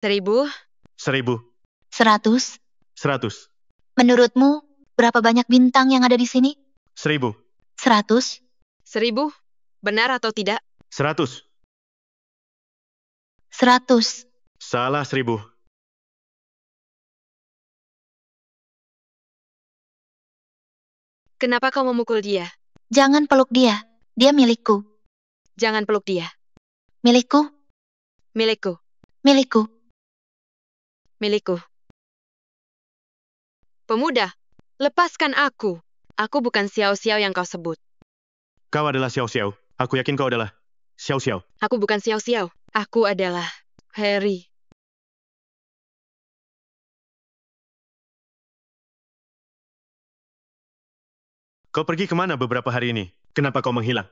1000, 1000, 100. 100, Menurutmu, berapa banyak bintang yang ada di sini? 1000, 100. 1000. Benar atau tidak? 100. 100. Salah 1000. Kenapa kau memukul dia? Jangan peluk dia. Dia milikku. Jangan peluk dia. Milikku. Milikku. Milikku. Milikku. Pemuda, lepaskan aku. Aku bukan Xiao Xiao yang kau sebut. Kau adalah Xiao Xiao. Aku yakin kau adalah Xiao Xiao. Aku bukan Xiao Xiao. Aku adalah Harry. Kau pergi kemana beberapa hari ini? Kenapa kau menghilang?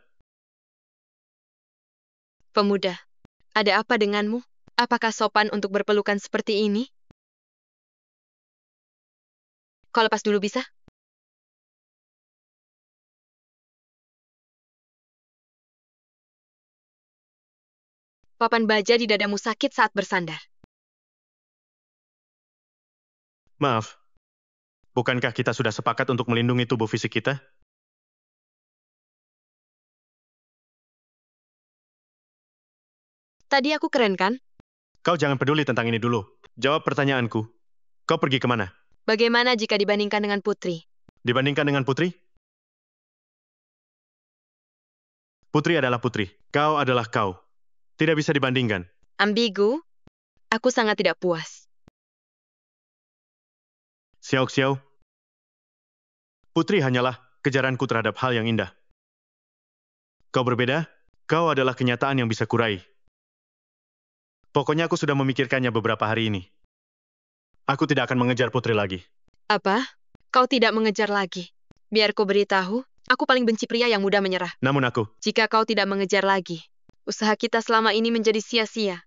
Pemuda, ada apa denganmu? Apakah sopan untuk berpelukan seperti ini? Kau lepas dulu bisa? Papan baja di dadamu sakit saat bersandar. Maaf. Bukankah kita sudah sepakat untuk melindungi tubuh fisik kita? Tadi aku keren kan? Kau jangan peduli tentang ini dulu. Jawab pertanyaanku. Kau pergi kemana? Bagaimana jika dibandingkan dengan Putri? Dibandingkan dengan Putri? Putri adalah Putri. Kau adalah kau. Tidak bisa dibandingkan. Ambigu? Aku sangat tidak puas. Xiao Xiao. Putri hanyalah kejaranku terhadap hal yang indah. Kau berbeda, kau adalah kenyataan yang bisa kurai. Pokoknya aku sudah memikirkannya beberapa hari ini. Aku tidak akan mengejar Putri lagi. Apa? Kau tidak mengejar lagi. Biar ku beritahu, aku paling benci pria yang mudah menyerah. Namun aku, Jika kau tidak mengejar lagi, usaha kita selama ini menjadi sia-sia.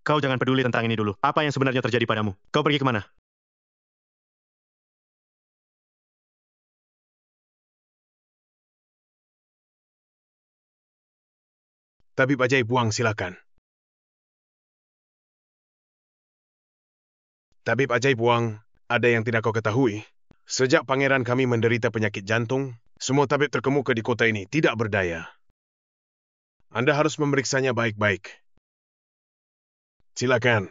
kau jangan peduli tentang ini dulu. Apa yang sebenarnya terjadi padamu? Kau pergi kemana? Tabib ajaib Wang, silakan. Tabib ajaib Wang, ada yang tidak kau ketahui. Sejak pangeran kami menderita penyakit jantung, semua tabib terkemuka di kota ini tidak berdaya. Anda harus memeriksanya baik-baik. Silakan.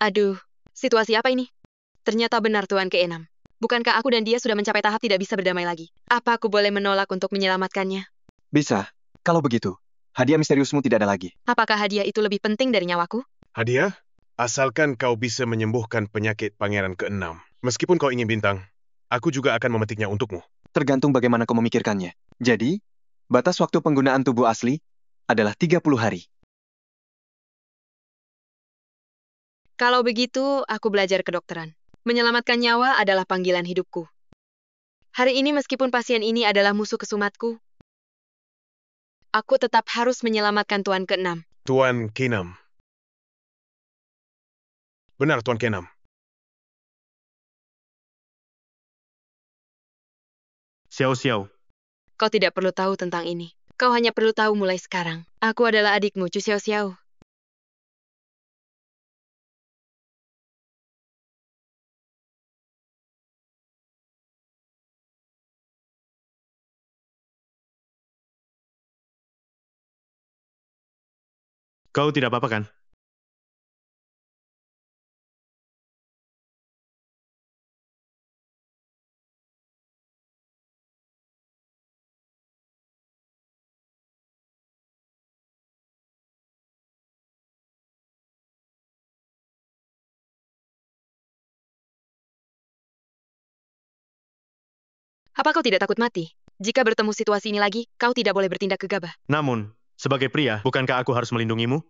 Aduh, situasi apa ini? Ternyata benar Tuan ke-6. Bukankah aku dan dia sudah mencapai tahap tidak bisa berdamai lagi? Apa aku boleh menolak untuk menyelamatkannya? Bisa. Kalau begitu, hadiah misteriusmu tidak ada lagi. Apakah hadiah itu lebih penting dari nyawaku? Hadiah? Asalkan kau bisa menyembuhkan penyakit pangeran ke-6. Meskipun kau ingin bintang, aku juga akan memetiknya untukmu. Tergantung bagaimana kau memikirkannya. Jadi, batas waktu penggunaan tubuh asli adalah 30 hari. Kalau begitu, aku belajar kedokteran. Menyelamatkan nyawa adalah panggilan hidupku. Hari ini meskipun pasien ini adalah musuh kesumatku, aku tetap harus menyelamatkan Tuan ke-6. Tuan K6. Benar, Tuan K6. Xiao Xiao. Kau tidak perlu tahu tentang ini. Kau hanya perlu tahu mulai sekarang. Aku adalah adikmu, Chu Xiao Xiao. Kau tidak apa-apa kan? Apa kau tidak takut mati? Jika bertemu situasi ini lagi, kau tidak boleh bertindak gegabah. Namun, sebagai pria, bukankah aku harus melindungimu?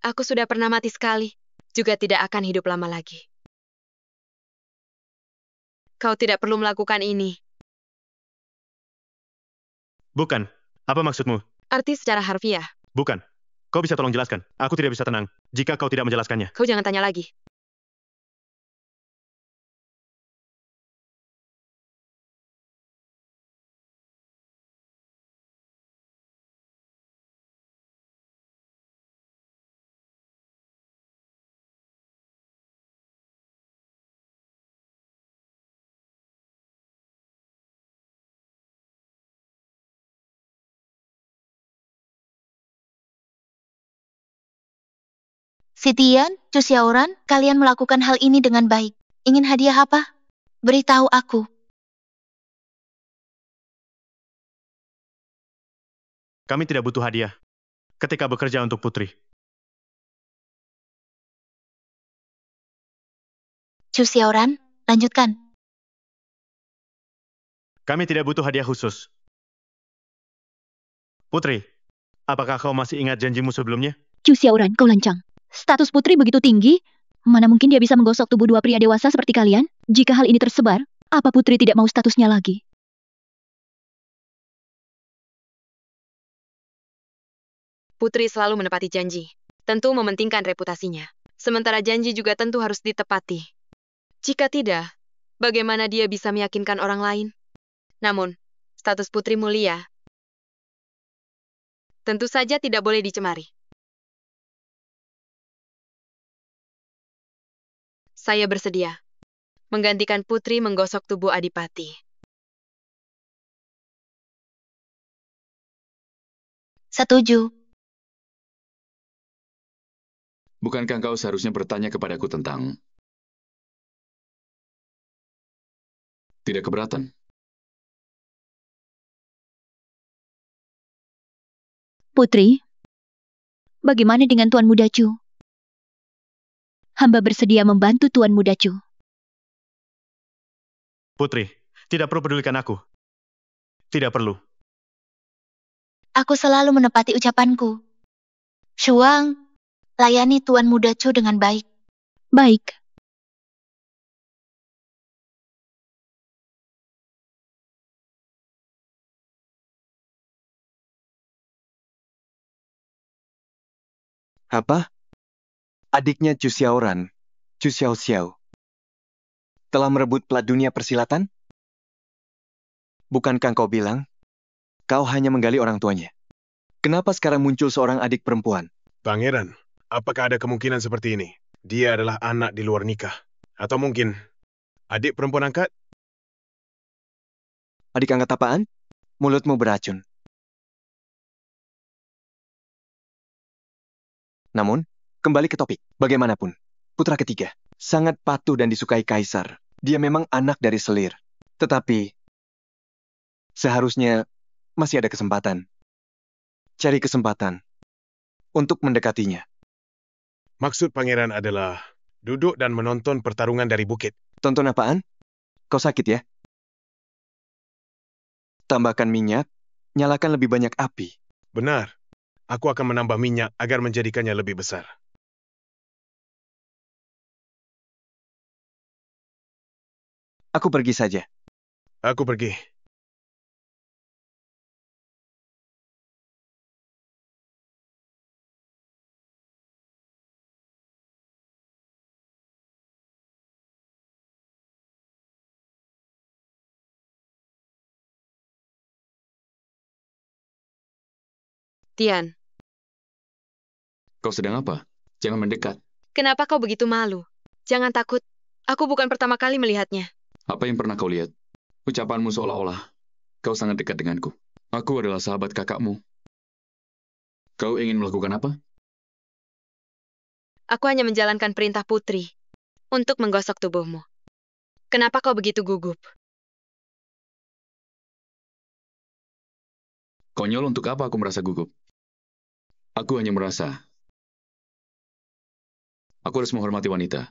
Aku sudah pernah mati sekali, juga tidak akan hidup lama lagi. Kau tidak perlu melakukan ini. Bukan. Apa maksudmu? Arti secara harfiah. Bukan. Kau bisa tolong jelaskan? Aku tidak bisa tenang jika kau tidak menjelaskannya. Kau jangan tanya lagi. Sitian, Cusiauran, kalian melakukan hal ini dengan baik. Ingin hadiah apa? Beritahu aku. Kami tidak butuh hadiah ketika bekerja untuk Putri. Cusiauran, lanjutkan. Kami tidak butuh hadiah khusus. Putri, apakah kau masih ingat janjimu sebelumnya? Cusiauran, kau lancang. Status Putri begitu tinggi, mana mungkin dia bisa menggosok tubuh dua pria dewasa seperti kalian? Jika hal ini tersebar, apa Putri tidak mau statusnya lagi? Putri selalu menepati janji. Tentu mementingkan reputasinya. Sementara janji juga tentu harus ditepati. Jika tidak, bagaimana dia bisa meyakinkan orang lain? Namun, status Putri mulia tentu saja tidak boleh dicemari. Saya bersedia menggantikan Putri menggosok tubuh Adipati. Setuju. Bukankah kau seharusnya bertanya kepadaku tentang... Tidak keberatan? Putri, bagaimana dengan Tuan Muda Chu? Hamba bersedia membantu Tuan Muda Chu. Putri, tidak perlu pedulikan aku. Tidak perlu. Aku selalu menepati ucapanku. Shuang, layani Tuan Muda Chu dengan baik. Baik. Apa? Adiknya Chu Xiaoran, Chu Xiaoxiao, telah merebut plat dunia persilatan? Bukankah kau bilang, kau hanya menggali orang tuanya? Kenapa sekarang muncul seorang adik perempuan? Pangeran, apakah ada kemungkinan seperti ini? Dia adalah anak di luar nikah. Atau mungkin adik perempuan angkat? Adik angkat apaan? Mulutmu beracun. Namun, kembali ke topik. Bagaimanapun, putra ketiga sangat patuh dan disukai kaisar. Dia memang anak dari selir. Tetapi, seharusnya masih ada kesempatan. Cari kesempatan untuk mendekatinya. Maksud pangeran adalah duduk dan menonton pertarungan dari bukit. Tonton apaan? Kau sakit ya? Tambahkan minyak, nyalakan lebih banyak api. Benar. Aku akan menambah minyak agar menjadikannya lebih besar. Aku pergi saja. Aku pergi. Tian, Kau sedang apa? Jangan mendekat. kenapa kau begitu malu? Jangan takut. Aku bukan pertama kali melihatnya. Apa yang pernah kau lihat? Ucapanmu seolah-olah kau sangat dekat denganku. Aku adalah sahabat kakakmu. Kau ingin melakukan apa? Aku hanya menjalankan perintah Putri untuk menggosok tubuhmu. Kenapa kau begitu gugup? Konyol, untuk apa aku merasa gugup? Aku hanya merasa aku harus menghormati wanita.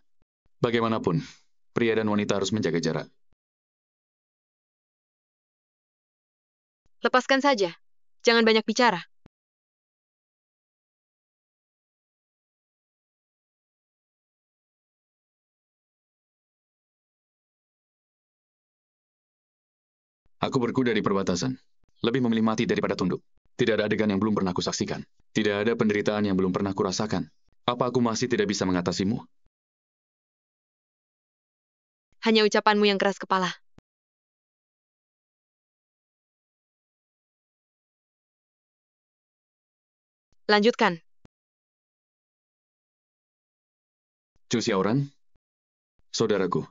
Bagaimanapun, pria dan wanita harus menjaga jarak. Lepaskan saja. Jangan banyak bicara. Aku berkuda di perbatasan. Lebih memilih mati daripada tunduk. Tidak ada adegan yang belum pernah kusaksikan. Tidak ada penderitaan yang belum pernah kurasakan. Apa aku masih tidak bisa mengatasimu? Hanya ucapanmu yang keras kepala. Lanjutkan. Chu Xiaoran, saudaraku,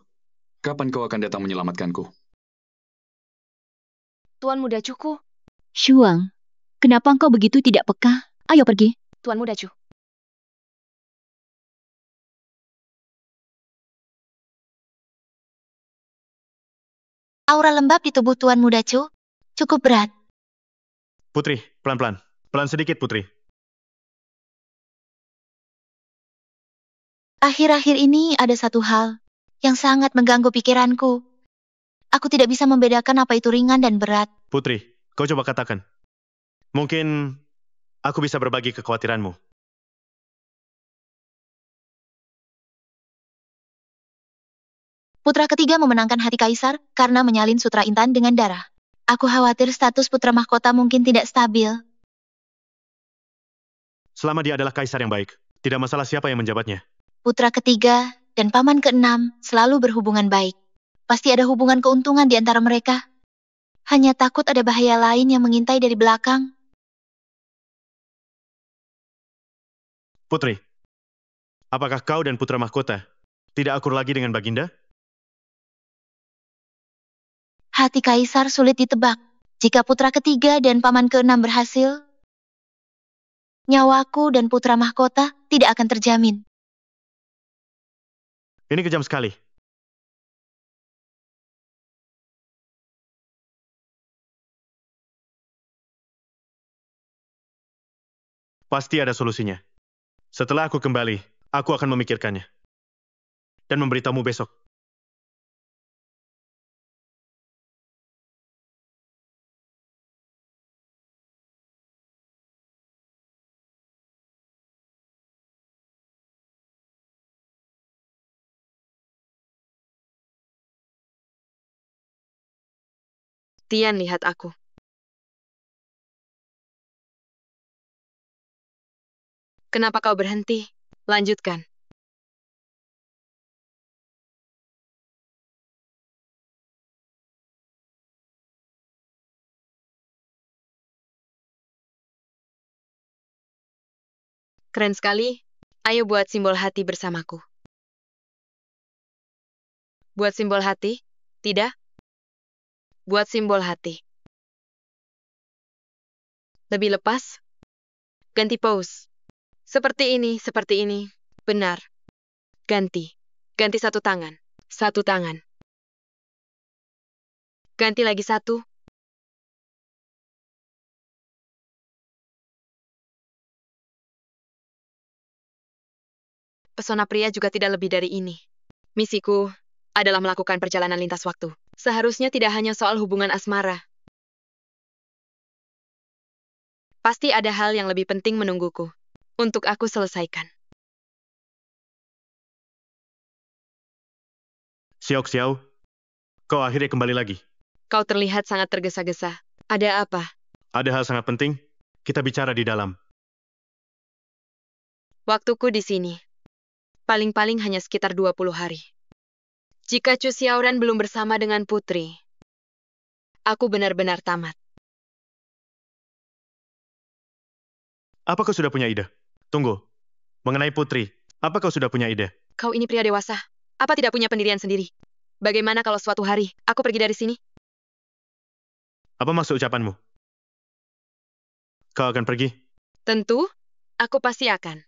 kapan kau akan datang menyelamatkanku? Tuan Muda Cuku. Shuang, kenapa engkau begitu tidak peka? Ayo pergi. Tuan Muda Cu. Aura lembab di tubuh Tuan Muda Chu cukup berat. Putri, pelan-pelan. Pelan sedikit, Putri. Akhir-akhir ini ada satu hal yang sangat mengganggu pikiranku. Aku tidak bisa membedakan apa itu ringan dan berat. Putri, kau coba katakan. Mungkin aku bisa berbagi kekhawatiranmu. Putra ketiga memenangkan hati Kaisar karena menyalin sutra intan dengan darah. Aku khawatir status putra mahkota mungkin tidak stabil. Selama dia adalah kaisar yang baik, tidak masalah siapa yang menjabatnya. Putra ketiga dan paman keenam selalu berhubungan baik. Pasti ada hubungan keuntungan di antara mereka. Hanya takut ada bahaya lain yang mengintai dari belakang. Putri, apakah kau dan putra mahkota tidak akur lagi dengan Baginda? Hati Kaisar sulit ditebak. Jika putra ketiga dan paman keenam berhasil, nyawaku dan putra mahkota tidak akan terjamin. Ini kejam sekali. Pasti ada solusinya. Setelah aku kembali, aku akan memikirkannya. Dan memberitahumu besok. Tian lihat aku. Kenapa kau berhenti? Lanjutkan. Keren sekali. Ayo buat simbol hati bersamaku. Buat simbol hati? Tidak? Buat simbol hati. Lebih lepas? Ganti pose. Seperti ini, seperti ini. Benar. Ganti. Ganti satu tangan. Satu tangan. Ganti lagi satu. Pesona pria juga tidak lebih dari ini. Misiku adalah melakukan perjalanan lintas waktu. Seharusnya tidak hanya soal hubungan asmara. Pasti ada hal yang lebih penting menungguku. Untuk aku selesaikan. Xiao Xiao, kau akhirnya kembali lagi. Kau terlihat sangat tergesa-gesa. Ada apa? Ada hal sangat penting, kita bicara di dalam. Waktuku di sini. Paling-paling hanya sekitar 20 hari. Jika Chu Xiaoran belum bersama dengan Putri, aku benar-benar tamat. Apa kau sudah punya ide? Tunggu. Mengenai Putri, apa kau sudah punya ide? Kau ini pria dewasa. Apa tidak punya pendirian sendiri? Bagaimana kalau suatu hari aku pergi dari sini? Apa maksud ucapanmu? Kau akan pergi? Tentu, aku pasti akan.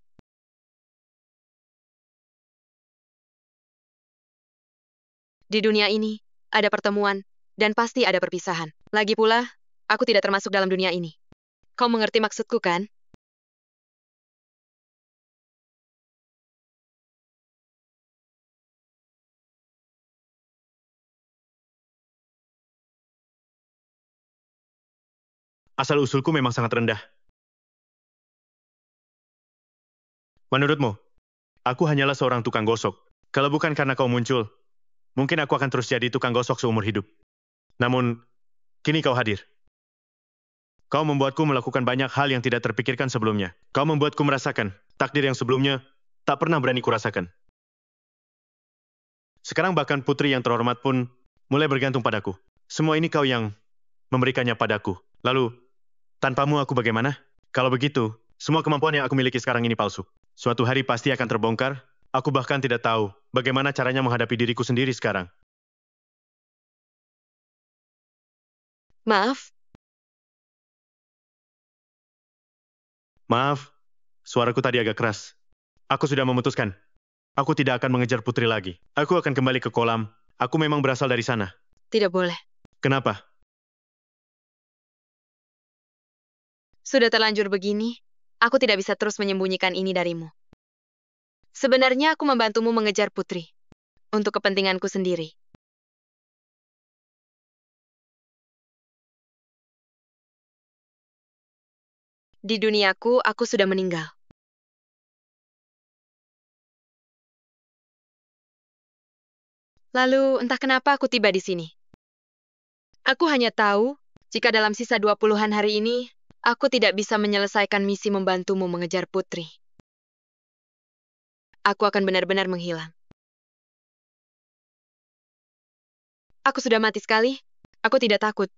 Di dunia ini, ada pertemuan, dan pasti ada perpisahan. Lagi pula, aku tidak termasuk dalam dunia ini. Kau mengerti maksudku, kan? Asal-usulku memang sangat rendah. Menurutmu, aku hanyalah seorang tukang gosok. Kalau bukan karena kau muncul, mungkin aku akan terus jadi tukang gosok seumur hidup. Namun, kini kau hadir. Kau membuatku melakukan banyak hal yang tidak terpikirkan sebelumnya. Kau membuatku merasakan takdir yang sebelumnya tak pernah berani kurasakan. Sekarang bahkan putri yang terhormat pun mulai bergantung padaku. Semua ini kau yang memberikannya padaku. Lalu, tanpamu aku bagaimana? Kalau begitu, semua kemampuan yang aku miliki sekarang ini palsu. Suatu hari pasti akan terbongkar. Aku bahkan tidak tahu bagaimana caranya menghadapi diriku sendiri sekarang. Maaf, Maaf, suaraku tadi agak keras. Aku sudah memutuskan. Aku tidak akan mengejar putri lagi. Aku akan kembali ke kolam. Aku memang berasal dari sana. tidak boleh. Kenapa? Sudah terlanjur begini, aku tidak bisa terus menyembunyikan ini darimu. Sebenarnya aku membantumu mengejar putri. Untuk kepentinganku sendiri. Di duniaku, aku sudah meninggal. Lalu, entah kenapa aku tiba di sini. Aku hanya tahu, jika dalam sisa 20-an hari ini, aku tidak bisa menyelesaikan misi membantumu mengejar putri. Aku akan benar-benar menghilang. Aku sudah mati sekali, aku tidak takut.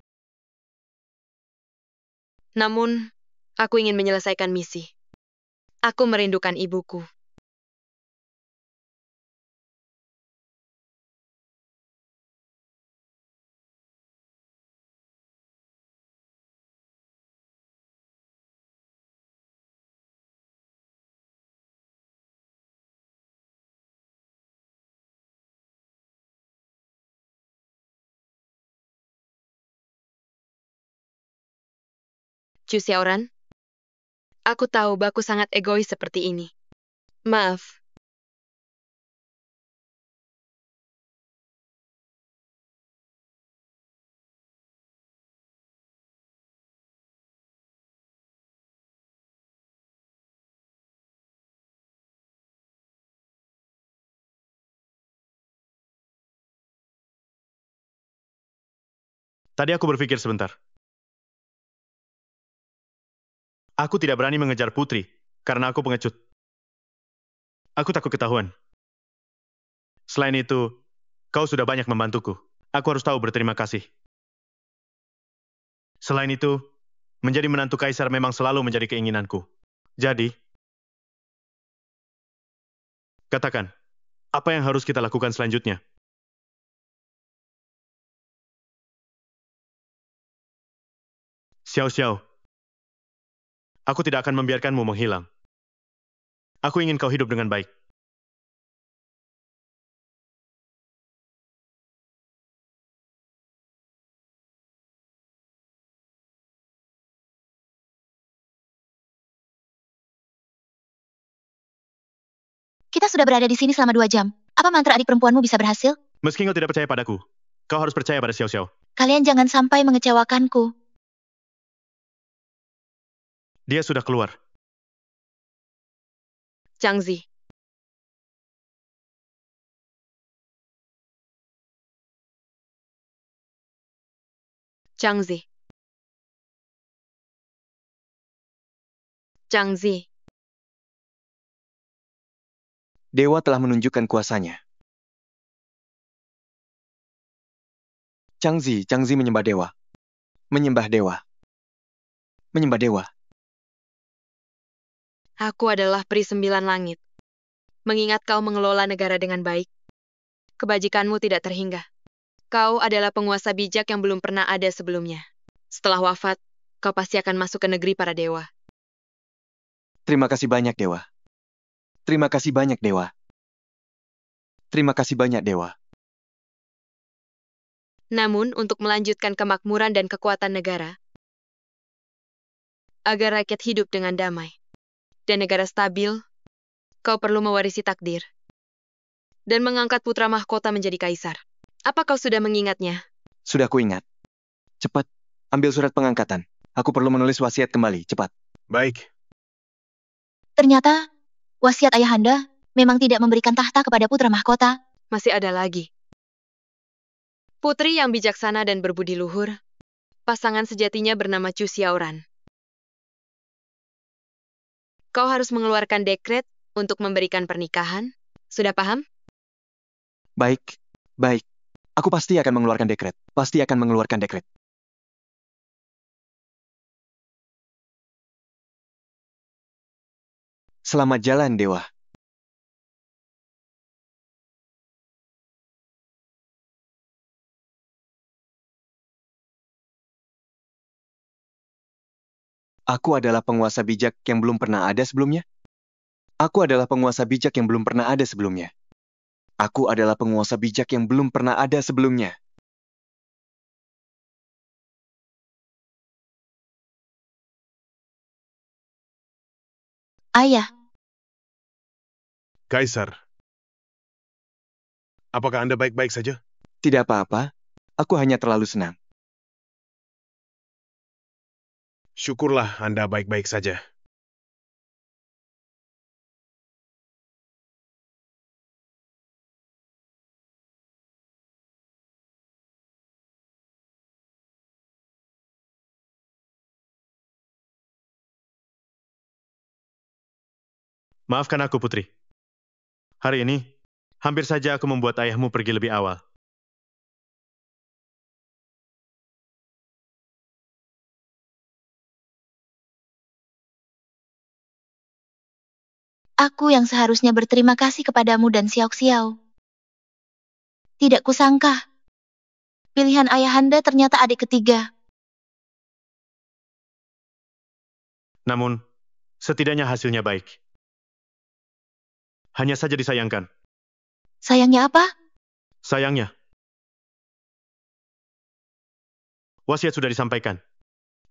Namun, aku ingin menyelesaikan misi. Aku merindukan ibuku. Chu Xiaoran, aku tahu Baku sangat egois seperti ini. Maaf. Tadi aku berpikir sebentar. Aku tidak berani mengejar putri, karena aku pengecut. Aku takut ketahuan. Selain itu, kau sudah banyak membantuku. Aku harus tahu berterima kasih. Selain itu, menjadi menantu kaisar memang selalu menjadi keinginanku. Jadi, katakan, apa yang harus kita lakukan selanjutnya? Xiao Xiao, aku tidak akan membiarkanmu menghilang. Aku ingin kau hidup dengan baik. Kita sudah berada di sini selama 2 jam. Apa mantra adik perempuanmu bisa berhasil? Meski kau tidak percaya padaku, kau harus percaya pada Xiao Xiao. Kalian jangan sampai mengecewakanku. Dia sudah keluar. Zhang Zi. Zhang Zi. Zhang Zi. Dewa telah menunjukkan kuasanya. Zhang Zi menyembah dewa. Menyembah dewa. Menyembah dewa. Aku adalah peri 9 langit. Mengingat kau mengelola negara dengan baik, kebajikanmu tidak terhingga. Kau adalah penguasa bijak yang belum pernah ada sebelumnya. Setelah wafat, kau pasti akan masuk ke negeri para dewa. Terima kasih banyak, Dewa. Terima kasih banyak, Dewa. Terima kasih banyak, Dewa. Namun, untuk melanjutkan kemakmuran dan kekuatan negara, agar rakyat hidup dengan damai, dan negara stabil, kau perlu mewarisi takdir, dan mengangkat putra mahkota menjadi kaisar. Apa kau sudah mengingatnya? Sudah kuingat. Cepat, ambil surat pengangkatan. Aku perlu menulis wasiat kembali, cepat. Baik, Ternyata, wasiat ayahanda memang tidak memberikan tahta kepada putra mahkota. Masih ada lagi. Putri yang bijaksana dan berbudi luhur, pasangan sejatinya bernama Chu Xiaoran. Kau harus mengeluarkan dekret untuk memberikan pernikahan. Sudah paham? Baik, baik. Aku pasti akan mengeluarkan dekret. Pasti akan mengeluarkan dekret. Selamat jalan, Dewa. Aku adalah penguasa bijak yang belum pernah ada sebelumnya. Aku adalah penguasa bijak yang belum pernah ada sebelumnya. Aku adalah penguasa bijak yang belum pernah ada sebelumnya. Ayah, Kaisar, apakah Anda baik-baik saja? Tidak apa-apa. Aku hanya terlalu senang. Syukurlah Anda baik-baik saja. Maafkan aku, Putri. Hari ini, hampir saja aku membuat ayahmu pergi lebih awal. aku yang seharusnya berterima kasih kepadamu dan Xiao Xiao. Tidak kusangka. Pilihan ayahanda ternyata adik ketiga. Namun, setidaknya hasilnya baik. Hanya saja disayangkan. Sayangnya apa? Sayangnya, wasiat sudah disampaikan.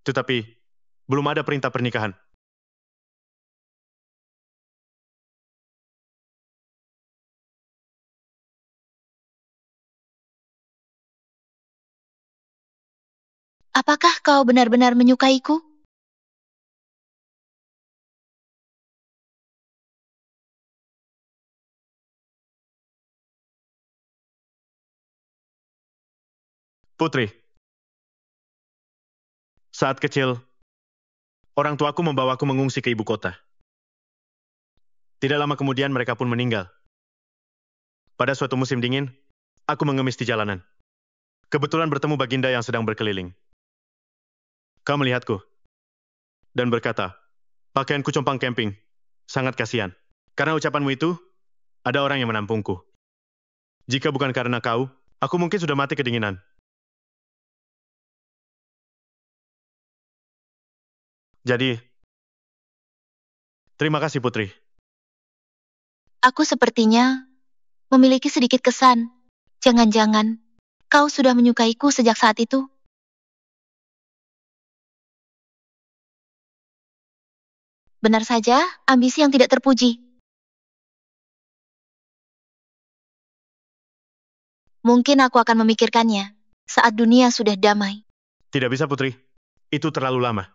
Tetapi, belum ada perintah pernikahan. Apakah kau benar-benar menyukaiku? Putri, saat kecil, orang tuaku membawaku mengungsi ke ibu kota. Tidak lama kemudian mereka pun meninggal. Pada suatu musim dingin, aku mengemis di jalanan. Kebetulan bertemu Baginda yang sedang berkeliling. Kau melihatku dan berkata, pakaianku compang camping. Sangat kasihan. Karena ucapanmu itu, ada orang yang menampungku. Jika bukan karena kau, aku mungkin sudah mati kedinginan. Jadi, terima kasih Putri. Aku sepertinya memiliki sedikit kesan. Jangan-jangan kau sudah menyukaiku sejak saat itu? Benar saja, ambisi yang tidak terpuji. Mungkin aku akan memikirkannya saat dunia sudah damai. Tidak bisa Putri, itu terlalu lama.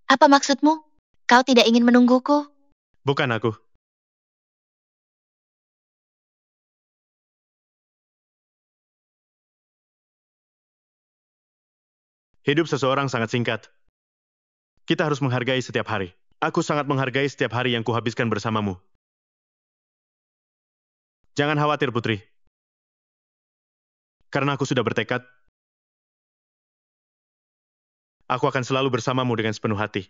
Apa maksudmu? Kau tidak ingin menungguku? Bukan aku. Hidup seseorang sangat singkat. Kita harus menghargai setiap hari. Aku sangat menghargai setiap hari yang kuhabiskan bersamamu. Jangan khawatir, Putri. Karena aku sudah bertekad, aku akan selalu bersamamu dengan sepenuh hati.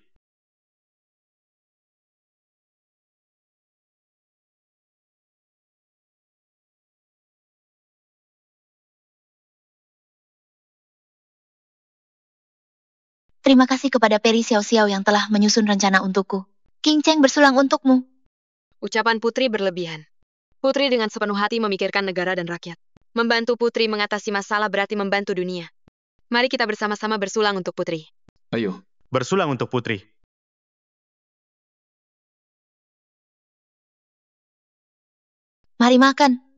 Terima kasih kepada Peri Xiao Xiao yang telah menyusun rencana untukku. King Cheng bersulang untukmu. Ucapan Putri berlebihan. Putri dengan sepenuh hati memikirkan negara dan rakyat. Membantu Putri mengatasi masalah berarti membantu dunia. Mari kita bersama-sama bersulang untuk Putri. Ayo, Bersulang untuk Putri. Mari makan.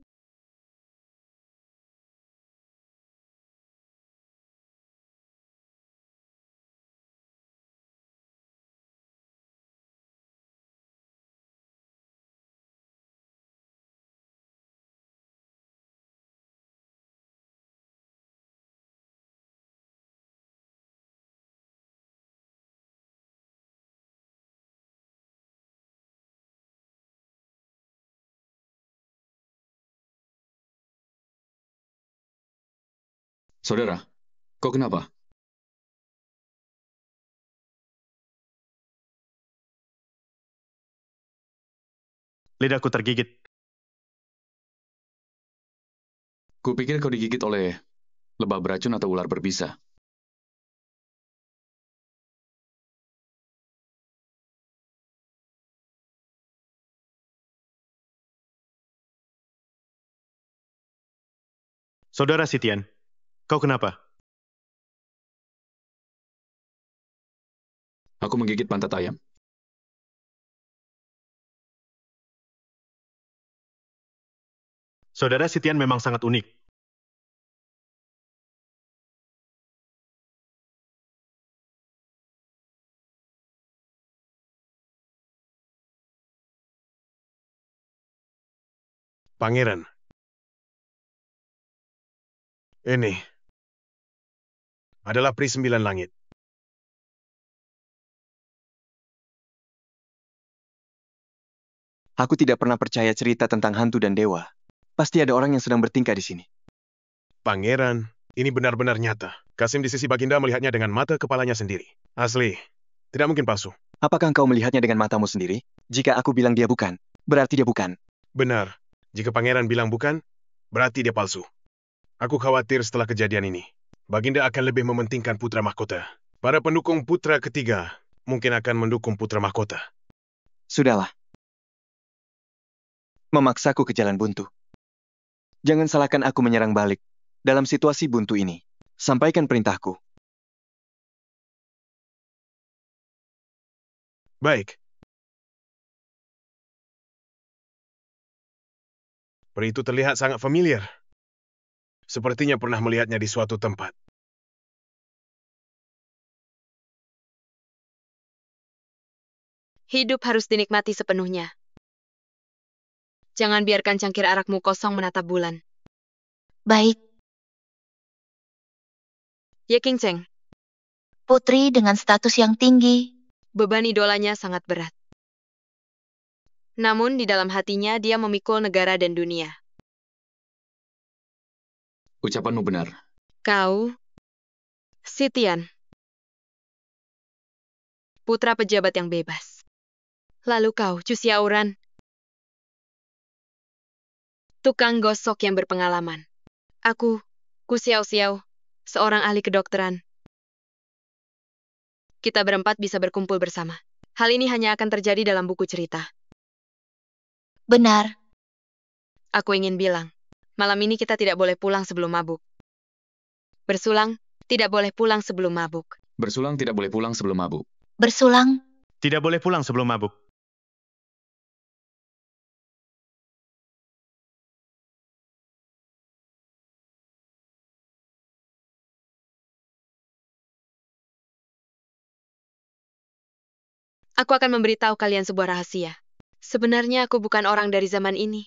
Saudara, kau kenapa? Lidahku tergigit. Kupikir kau digigit oleh lebah beracun atau ular berbisa. Saudara Sitian, kau kenapa? Aku menggigit pantat ayam. Saudara Sitian memang sangat unik. Pangeran. Ini adalah Pri Sembilan Langit. Aku tidak pernah percaya cerita tentang hantu dan dewa. Pasti ada orang yang sedang bertingkah di sini. Pangeran, ini benar-benar nyata. Kasim di sisi Baginda melihatnya dengan mata kepalanya sendiri. Asli, tidak mungkin palsu. Apakah engkau melihatnya dengan matamu sendiri? Jika aku bilang dia bukan, berarti dia bukan. Benar, jika Pangeran bilang bukan, berarti dia palsu. Aku khawatir setelah kejadian ini, Baginda akan lebih mementingkan putra mahkota. Para pendukung putra ketiga mungkin akan mendukung putra mahkota. Sudahlah. Memaksaku ke jalan buntu. Jangan salahkan aku menyerang balik. Dalam situasi buntu ini, sampaikan perintahku. Baik. Peri itu terlihat sangat familiar. Sepertinya pernah melihatnya di suatu tempat. Hidup harus dinikmati sepenuhnya. Jangan biarkan cangkir arakmu kosong menatap bulan. Baik, Ye King Cheng, putri dengan status yang tinggi. beban idolanya sangat berat. Namun di dalam hatinya dia memikul negara dan dunia. Ucapanmu benar. Kau, Sitian, putra pejabat yang bebas. Lalu kau, Chu Xiaoran, tukang gosok yang berpengalaman. Aku, Ku Xiao Xiao, seorang ahli kedokteran. Kita berempat bisa berkumpul bersama. Hal ini hanya akan terjadi dalam buku cerita. Benar, Aku ingin bilang, malam ini kita tidak boleh pulang sebelum mabuk. Bersulang, tidak boleh pulang sebelum mabuk. Bersulang tidak boleh pulang sebelum mabuk. bersulang. Tidak boleh pulang sebelum mabuk. Aku akan memberitahu kalian sebuah rahasia. Sebenarnya aku bukan orang dari zaman ini.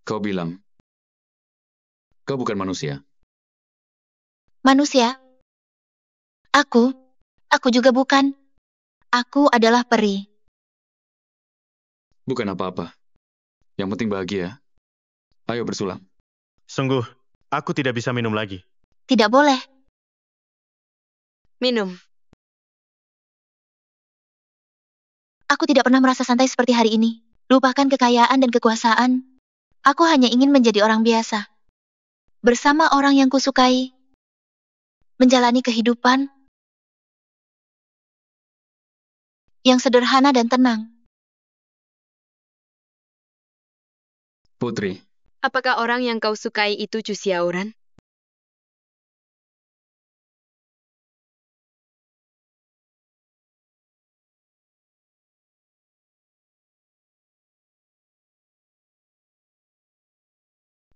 Kau bilang, kau bukan manusia. Manusia. Aku juga bukan. Aku adalah peri. Bukan apa-apa. Yang penting bahagia. Ayo bersulang. Sungguh, aku tidak bisa minum lagi. Tidak boleh. Minum. Aku tidak pernah merasa santai seperti hari ini. Lupakan kekayaan dan kekuasaan. Aku hanya ingin menjadi orang biasa. Bersama orang yang kusukai. Menjalani kehidupan yang sederhana dan tenang. Putri, Apakah orang yang kau sukai itu Chu Xiaoran?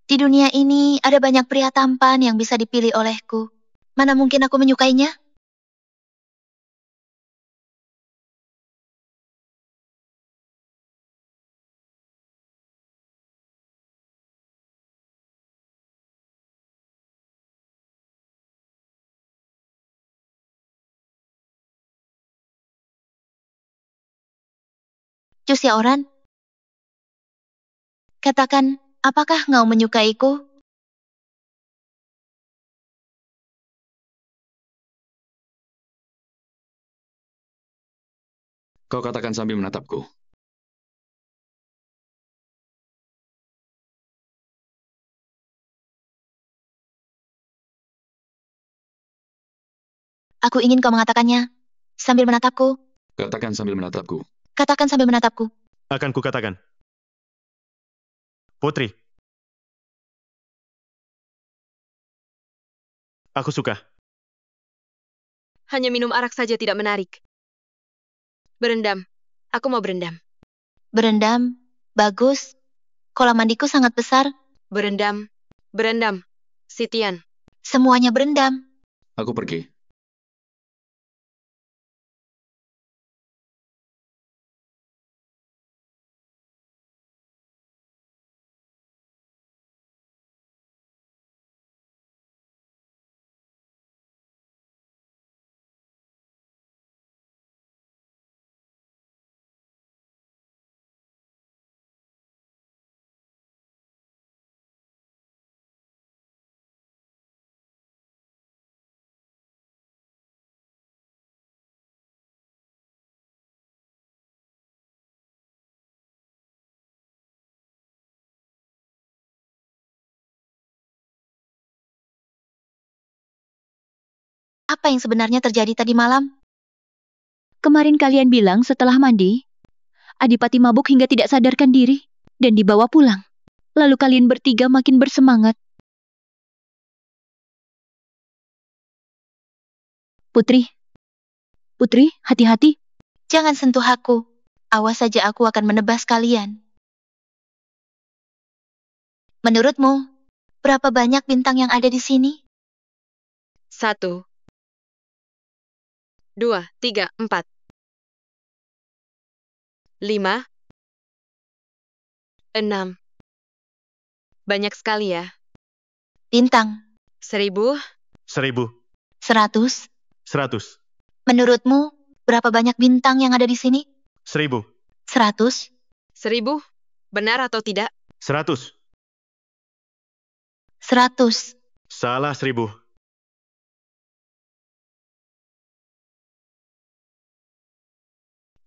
Di dunia ini ada banyak pria tampan yang bisa dipilih olehku. Mana mungkin aku menyukainya? Chu Xiaoran, katakan, apakah engkau menyukaiku? Kau katakan sambil menatapku. Aku ingin kau mengatakannya sambil menatapku. Katakan sambil menatapku. Katakan sambil menatapku. Akan kukatakan. Putri. Aku suka. Hanya minum arak saja tidak menarik. Berendam. Aku mau berendam. Berendam. Bagus. Kolam mandiku sangat besar. Berendam. Berendam. Sitian. Semuanya berendam. Aku pergi. Apa yang sebenarnya terjadi tadi malam? Kemarin kalian bilang setelah mandi, Adipati mabuk hingga tidak sadarkan diri dan dibawa pulang. Lalu kalian bertiga makin bersemangat. Putri, Putri, hati-hati. Jangan sentuh aku. Awas saja aku akan menebas kalian. Menurutmu, berapa banyak bintang yang ada di sini? 1, 2, 3, 4, 5, 6. Banyak sekali ya. Bintang. 1000, 1000. 100. 100. Menurutmu, berapa banyak bintang yang ada di sini? 1000. 100. 1000. Benar atau tidak? 100. 100. Salah 1000.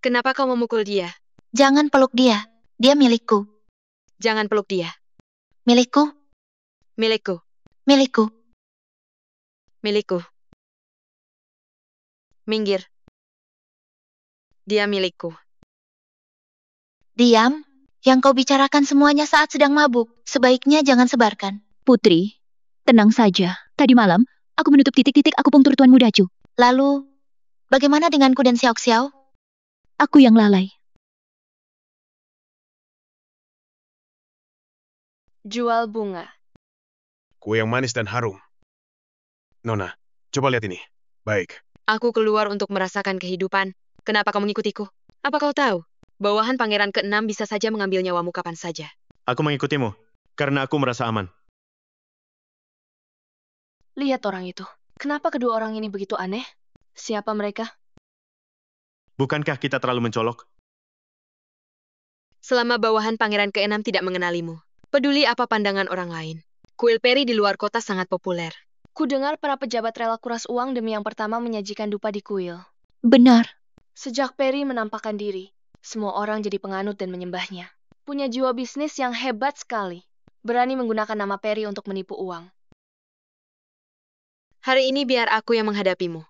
Kenapa kau memukul dia? Jangan peluk dia. Dia milikku. Jangan peluk dia. Milikku. Milikku. Milikku. Milikku. Minggir. Dia milikku. Diam. Yang kau bicarakan semuanya saat sedang mabuk. Sebaiknya jangan sebarkan. Putri, tenang saja. Tadi malam, aku menutup titik-titik akupunktur Tuan Muda Chu. Lalu, bagaimana denganku dan Xiao Xiao? Aku yang lalai. Jual bunga. Kue yang manis dan harum. Nona, coba lihat ini. Baik. Aku keluar untuk merasakan kehidupan. Kenapa kau mengikutiku? Apa kau tahu? Bawahan pangeran ke-6 bisa saja mengambil nyawamu kapan saja. Aku mengikutimu, karena aku merasa aman. Lihat orang itu. Kenapa kedua orang ini begitu aneh? Siapa mereka? Bukankah kita terlalu mencolok? Selama bawahan pangeran ke-6 tidak mengenalimu, peduli apa pandangan orang lain. Kuil peri di luar kota sangat populer. Kudengar para pejabat rela kuras uang demi yang pertama menyajikan dupa di kuil. Benar. Sejak Peri menampakkan diri, semua orang jadi penganut dan menyembahnya. Punya jiwa bisnis yang hebat sekali. Berani menggunakan nama Peri untuk menipu uang. Hari ini biar aku yang menghadapimu.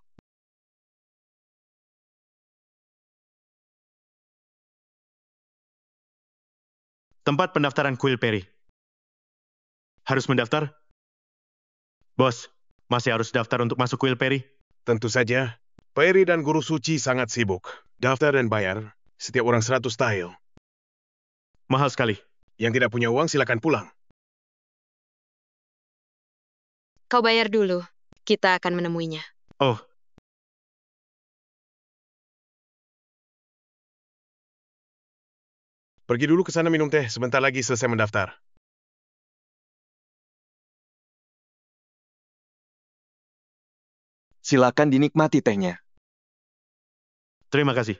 Tempat pendaftaran kuil peri. Harus mendaftar? Bos, masih harus daftar untuk masuk kuil peri? Tentu saja, Peri dan Guru Suci sangat sibuk. Daftar dan bayar, setiap orang 100 tahil. Mahal sekali. Yang tidak punya uang silakan pulang. Kau bayar dulu. Kita akan menemuinya. Oh, Pergi dulu ke sana minum teh, sebentar lagi selesai mendaftar. Silakan dinikmati tehnya. terima kasih.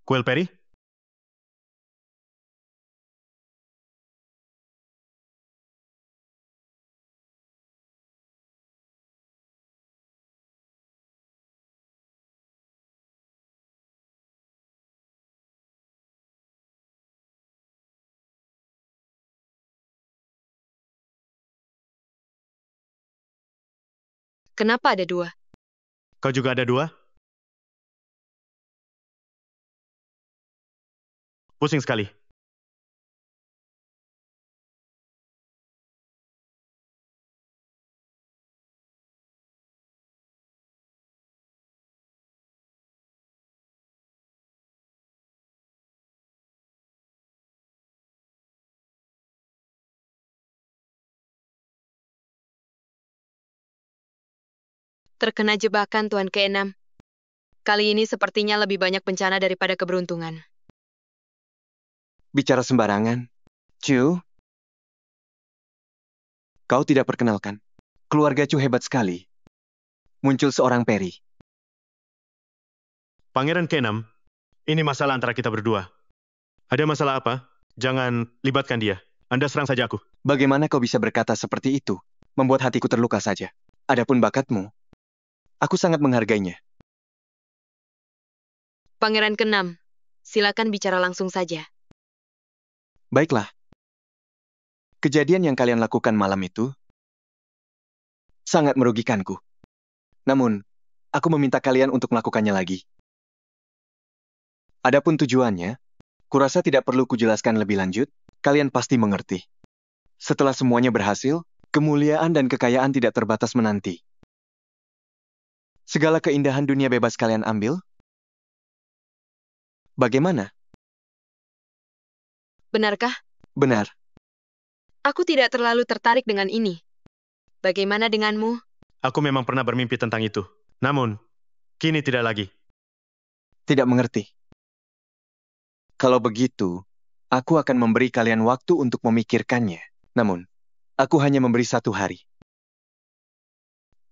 Kuil peri? Kenapa ada dua? Kau juga ada dua? Pusing sekali. Terkena jebakan Tuan keenam. Kali ini sepertinya lebih banyak bencana daripada keberuntungan. Bicara sembarangan. Chu, kau tidak perkenalkan. Keluarga Chu hebat sekali. Muncul seorang peri. Pangeran keenam, ini masalah antara kita berdua. Ada masalah apa? Jangan libatkan dia. Anda serang saja aku. Bagaimana kau bisa berkata seperti itu? Membuat hatiku terluka saja. Adapun bakatmu, aku sangat menghargainya. Pangeran keenam, silakan bicara langsung saja. Baiklah. Kejadian yang kalian lakukan malam itu sangat merugikanku. Namun, aku meminta kalian untuk melakukannya lagi. Adapun tujuannya, kurasa tidak perlu kujelaskan lebih lanjut, kalian pasti mengerti. Setelah semuanya berhasil, kemuliaan dan kekayaan tidak terbatas menanti. Segala keindahan dunia bebas kalian ambil? Bagaimana? Benarkah? Benar. Aku tidak terlalu tertarik dengan ini. Bagaimana denganmu? Aku memang pernah bermimpi tentang itu. Namun, kini tidak lagi. Tidak mengerti. Kalau begitu, aku akan memberi kalian waktu untuk memikirkannya. Namun, aku hanya memberi 1 hari.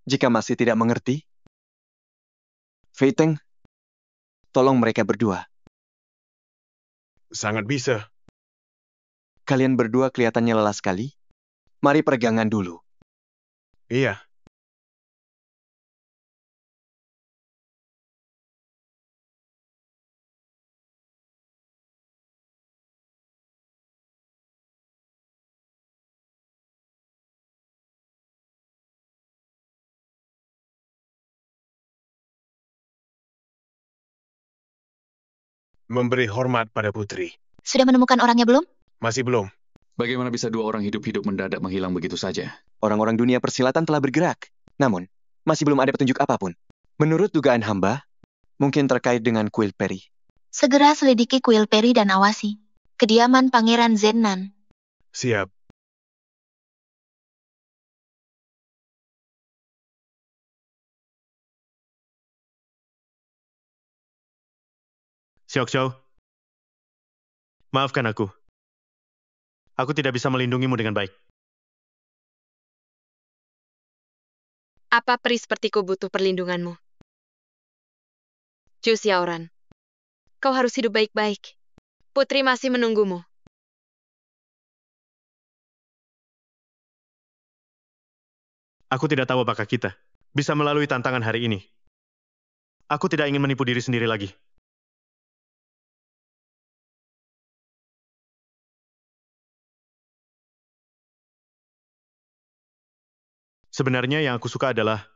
Jika masih tidak mengerti, Fei Teng, tolong mereka berdua. Sangat bisa. Kalian berdua kelihatannya lelah sekali. Mari peregangan dulu. Iya. Memberi hormat pada putri. Sudah menemukan orangnya belum? Masih belum. Bagaimana bisa 2 orang hidup-hidup mendadak menghilang begitu saja? Orang-orang dunia persilatan telah bergerak. Namun, masih belum ada petunjuk apapun. Menurut dugaan hamba, mungkin terkait dengan kuil peri. Segera selidiki kuil peri dan awasi kediaman Pangeran Zennan. Siap. Xiao Xiao, maafkan aku. Aku tidak bisa melindungimu dengan baik. Apa peri sepertiku butuh perlindunganmu? Chu Xiaoran, kau harus hidup baik-baik. Putri masih menunggumu. Aku tidak tahu apakah kita bisa melalui tantangan hari ini. Aku tidak ingin menipu diri sendiri lagi. Sebenarnya yang aku suka adalah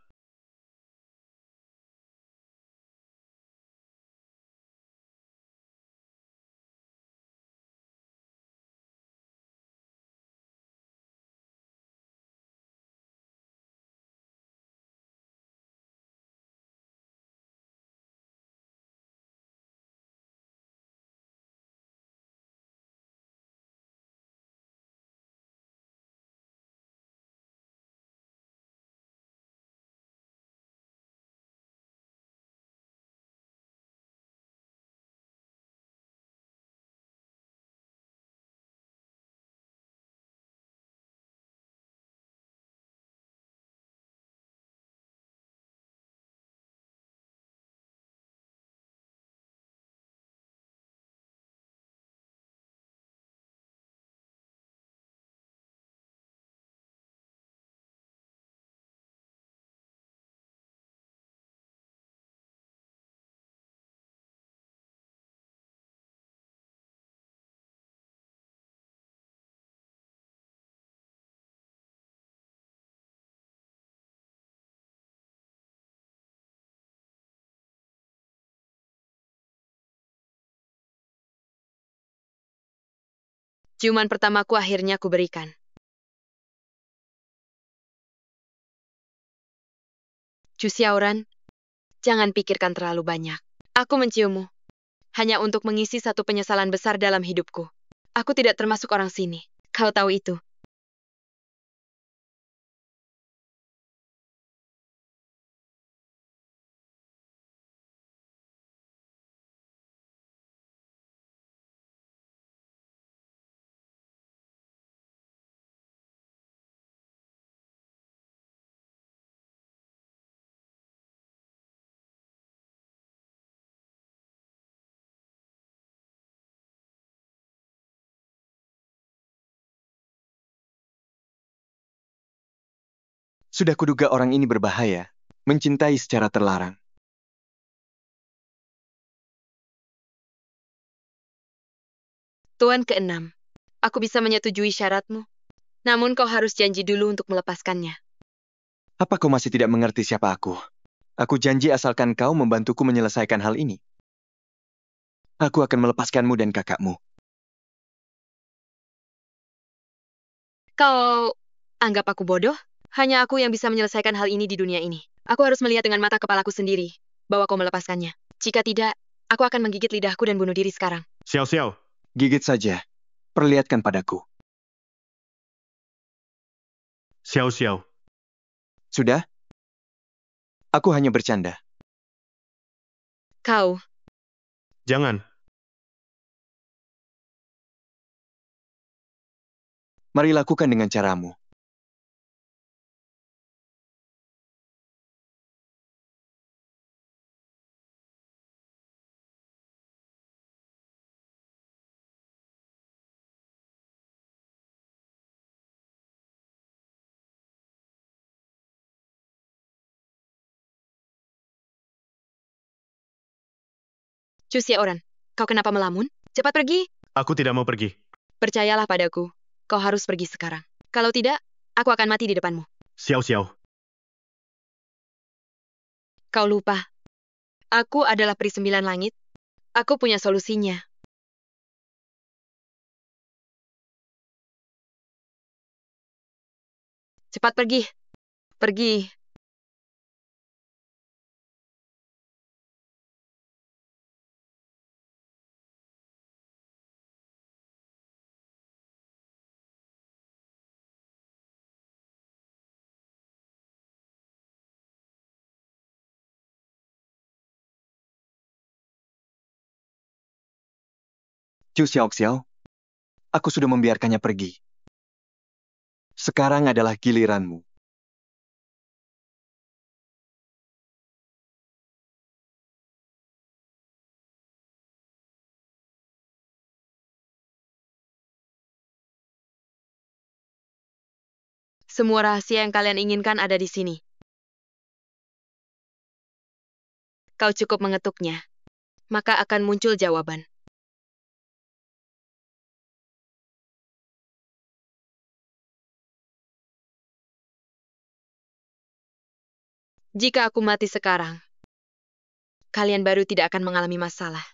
Ciuman pertamaku akhirnya kuberikan. Chu Xiaoran, jangan pikirkan terlalu banyak. Aku menciummu hanya untuk mengisi satu penyesalan besar dalam hidupku. Aku tidak termasuk orang sini. Kau tahu itu. Sudah kuduga orang ini berbahaya, mencintai secara terlarang. Tuan keenam, aku bisa menyetujui syaratmu. Namun kau harus janji dulu untuk melepaskannya. Apa kau masih tidak mengerti siapa aku? Aku janji asalkan kau membantuku menyelesaikan hal ini. Aku akan melepaskanmu dan kakakmu. Kau anggap aku bodoh? Hanya aku yang bisa menyelesaikan hal ini di dunia ini. Aku harus melihat dengan mata kepalaku sendiri bahwa kau melepaskannya. Jika tidak, aku akan menggigit lidahku dan bunuh diri sekarang. Xiao Xiao, Gigit saja. Perlihatkan padaku. Xiao Xiao. Sudah? Aku hanya bercanda. Kau, Jangan. Mari lakukan dengan caramu. Chu Xiaoran, kau kenapa melamun? Cepat pergi. Aku tidak mau pergi. Percayalah padaku, kau harus pergi sekarang. Kalau tidak, aku akan mati di depanmu. Xiao Xiao. Kau lupa. Aku adalah peri sembilan langit. Aku punya solusinya. Cepat pergi. Pergi. Chu Xiao, aku sudah membiarkannya pergi. Sekarang adalah giliranmu. Semua rahasia yang kalian inginkan ada di sini. Kau cukup mengetuknya, maka akan muncul jawaban. Jika aku mati sekarang, kalian baru tidak akan mengalami masalah.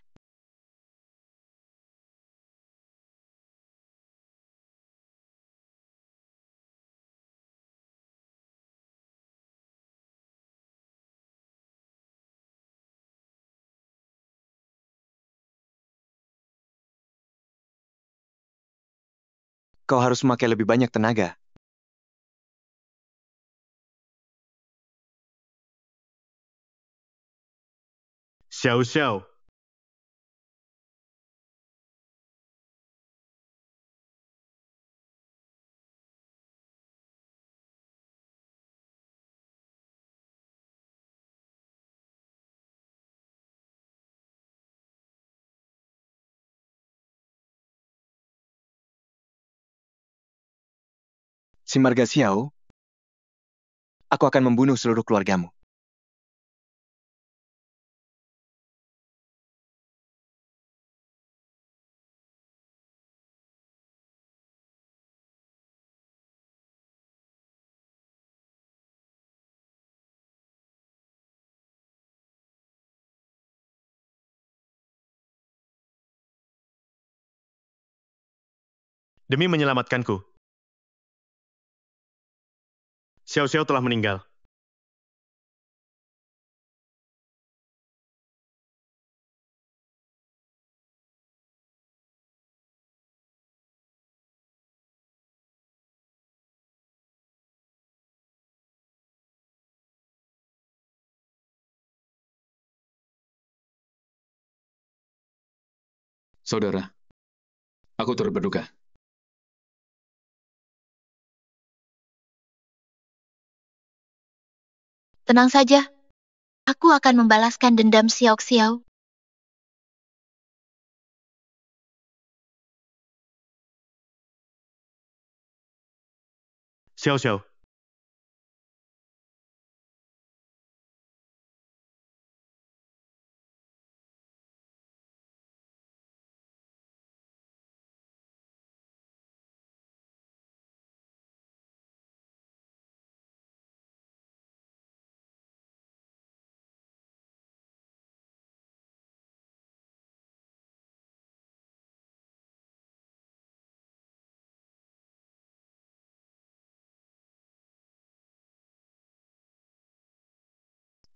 Kau harus memakai lebih banyak tenaga. Xiao Xiao. Si Marga Xiao, aku akan membunuh seluruh keluargamu. demi menyelamatkanku. Xiao Xiao telah meninggal. Saudara, aku turut berduka. Tenang saja. Aku akan membalaskan dendam Xiao Xiao. Xiao Xiao,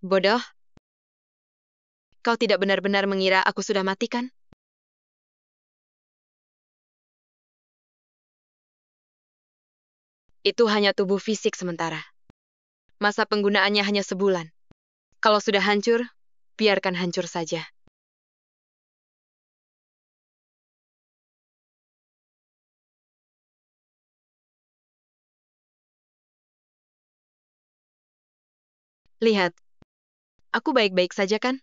Bodoh, kau tidak benar-benar mengira aku sudah mati kan? Itu hanya tubuh fisik sementara. Masa penggunaannya hanya sebulan. Kalau sudah hancur, biarkan hancur saja. Lihat, aku baik-baik saja kan?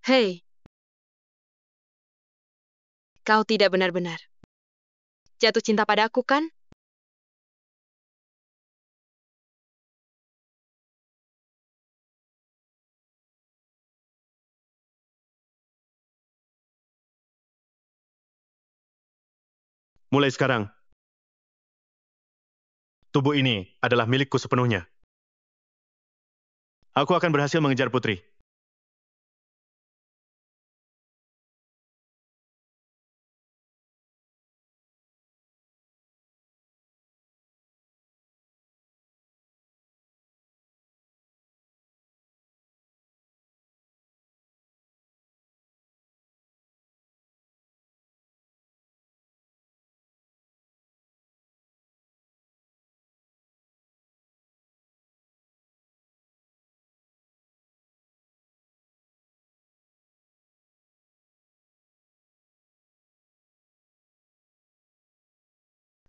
Hei, kau tidak benar-benar jatuh cinta padaku kan? mulai sekarang, tubuh ini adalah milikku sepenuhnya. Aku akan berhasil mengejar Putri.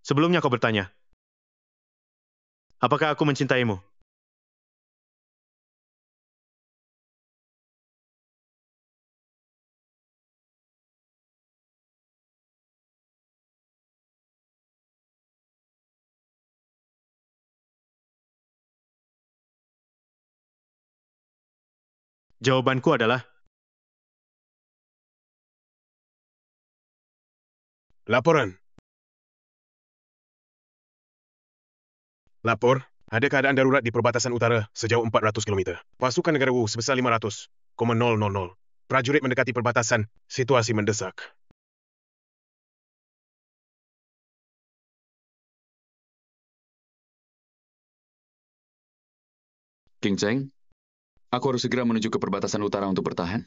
Sebelumnya kau bertanya, apakah aku mencintaimu? Jawabanku adalah, Laporan. Lapor, ada keadaan darurat di perbatasan utara sejauh 400 km. Pasukan negara Wu sebesar 500,000. Prajurit mendekati perbatasan, situasi mendesak. King Cheng, aku harus segera menuju ke perbatasan utara untuk bertahan.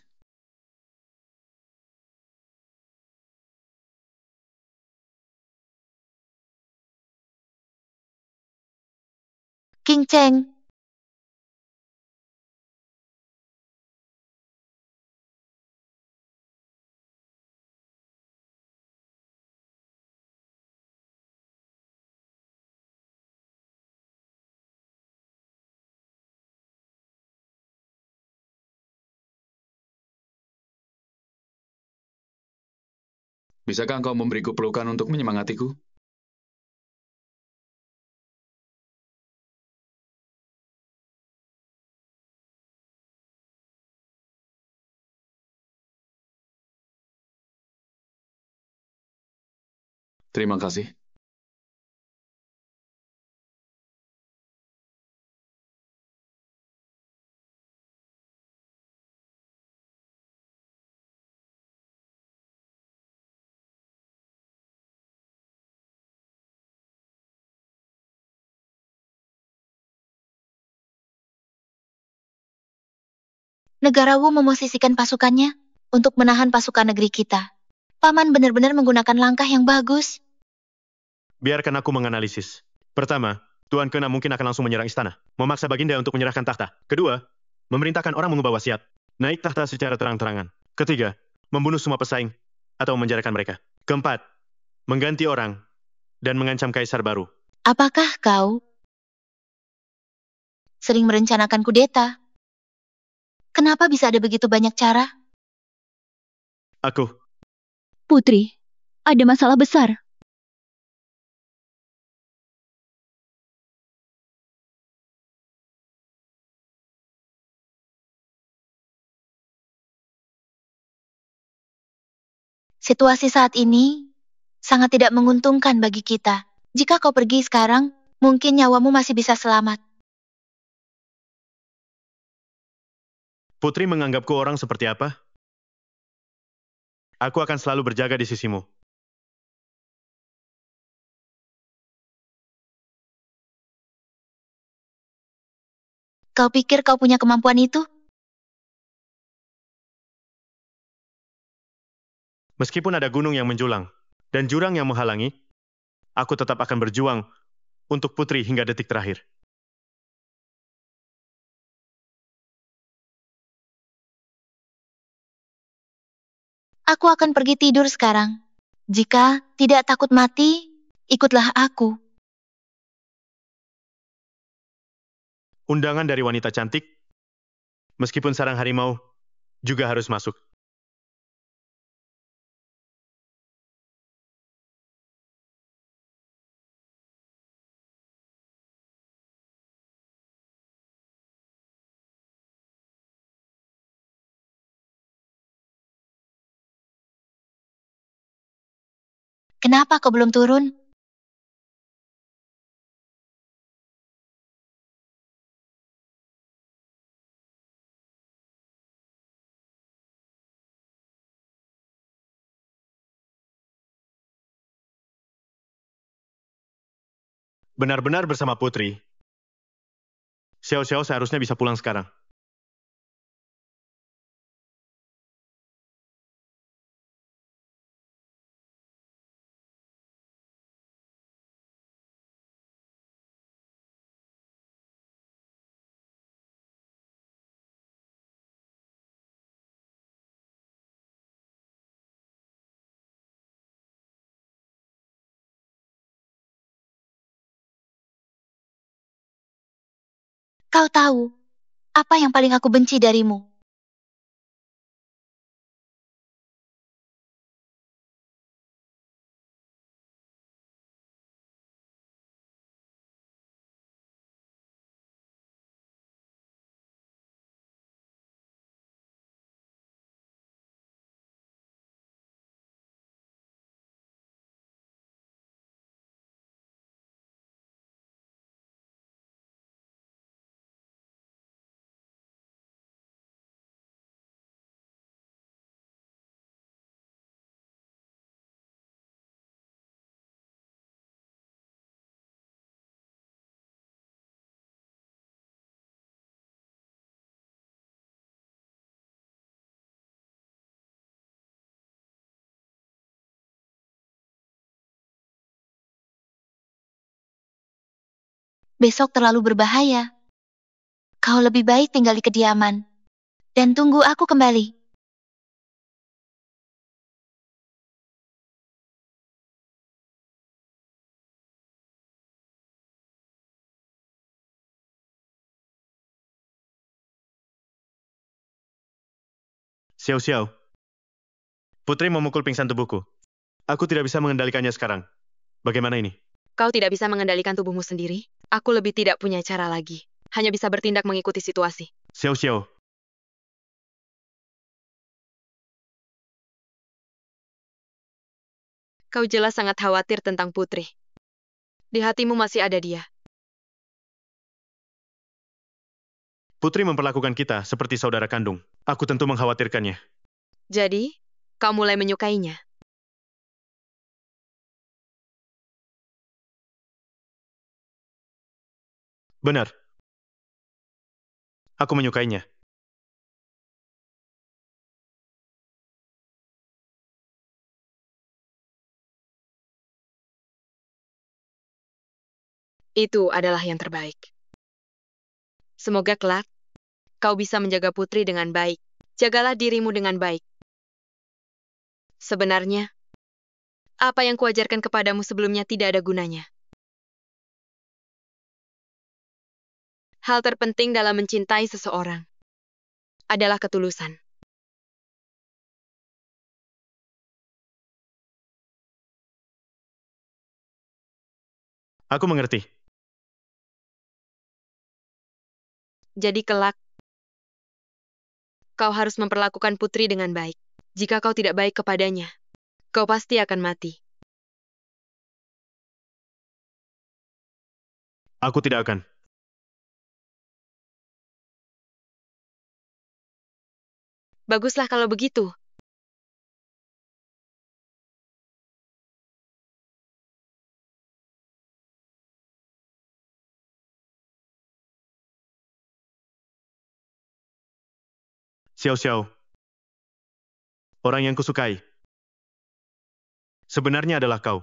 King Cheng, Bisakah engkau memberiku pelukan untuk menyemangatiku? Terima kasih. Negara Wu memosisikan pasukannya untuk menahan pasukan negeri kita. Paman benar-benar menggunakan langkah yang bagus. Biarkan aku menganalisis. Pertama, Tuan Kena mungkin akan langsung menyerang istana, memaksa Baginda untuk menyerahkan tahta. Kedua, memerintahkan orang mengubah wasiat, naik tahta secara terang-terangan. Ketiga, membunuh semua pesaing atau menjarakan mereka. Keempat, mengganti orang dan mengancam kaisar baru. Apakah kau sering merencanakan kudeta? Kenapa bisa ada begitu banyak cara? Aku, Putri, ada masalah besar. Situasi saat ini sangat tidak menguntungkan bagi kita. Jika kau pergi sekarang, mungkin nyawamu masih bisa selamat. Putri menganggapku orang seperti apa? Aku akan selalu berjaga di sisimu. Kau pikir kau punya kemampuan itu? Meskipun ada gunung yang menjulang dan jurang yang menghalangi, aku tetap akan berjuang untuk Putri hingga detik terakhir. Aku akan pergi tidur sekarang. Jika tidak takut mati, ikutlah aku. Undangan dari wanita cantik, meskipun sarang harimau, juga harus masuk. Kenapa kau belum turun? Benar-benar bersama Putri, Xiao Xiao seharusnya bisa pulang sekarang. Kau tahu, apa yang paling aku benci darimu? Besok terlalu berbahaya. Kau lebih baik tinggal di kediaman. Dan tunggu aku kembali. Xiao Xiao, Putri memukul pingsan tubuhku. Aku tidak bisa mengendalikannya sekarang. Bagaimana ini? Kau tidak bisa mengendalikan tubuhmu sendiri? Aku lebih tidak punya cara lagi. Hanya bisa bertindak mengikuti situasi. Xiao Xiao, Kau jelas sangat khawatir tentang Putri. Di hatimu masih ada dia. Putri memperlakukan kita seperti saudara kandung. Aku tentu mengkhawatirkannya. Jadi, kau mulai menyukainya. Benar. Aku menyukainya. Itu adalah yang terbaik. Semoga kelak kau bisa menjaga putri dengan baik. Jagalah dirimu dengan baik. Sebenarnya, apa yang kuajarkan kepadamu sebelumnya tidak ada gunanya. Hal terpenting dalam mencintai seseorang adalah ketulusan. Aku mengerti. Jadi kelak, kau harus memperlakukan putri dengan baik. Jika kau tidak baik kepadanya, kau pasti akan mati. Aku tidak akan. Baguslah kalau begitu. Xiao Xiao. Orang yang kusukai. Sebenarnya adalah kau.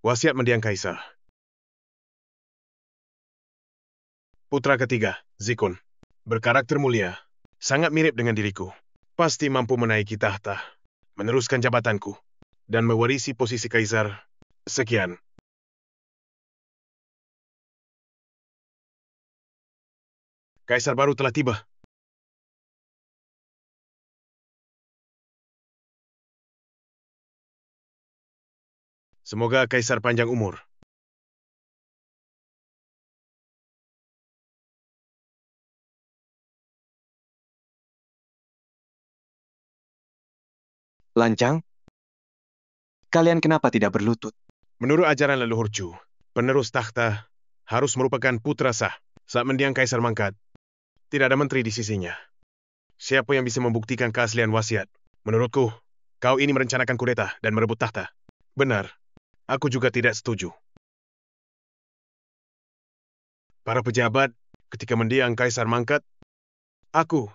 Wasiat mendiang kaisar. Putra ketiga, Zikun. Berkarakter mulia. Sangat mirip dengan diriku. Pasti mampu menaiki tahta, meneruskan jabatanku, dan mewarisi posisi kaisar. Sekian. Kaisar baru telah tiba. Semoga kaisar panjang umur. Lancang? Kalian kenapa tidak berlutut? Menurut ajaran leluhur Chu, penerus tahta harus merupakan putra sah. Saat mendiang kaisar mangkat, tidak ada menteri di sisinya. Siapa yang bisa membuktikan keaslian wasiat? Menurutku, kau ini merencanakan kudeta dan merebut tahta. Benar. Aku juga tidak setuju. Para pejabat, ketika mendiang kaisar mangkat, aku,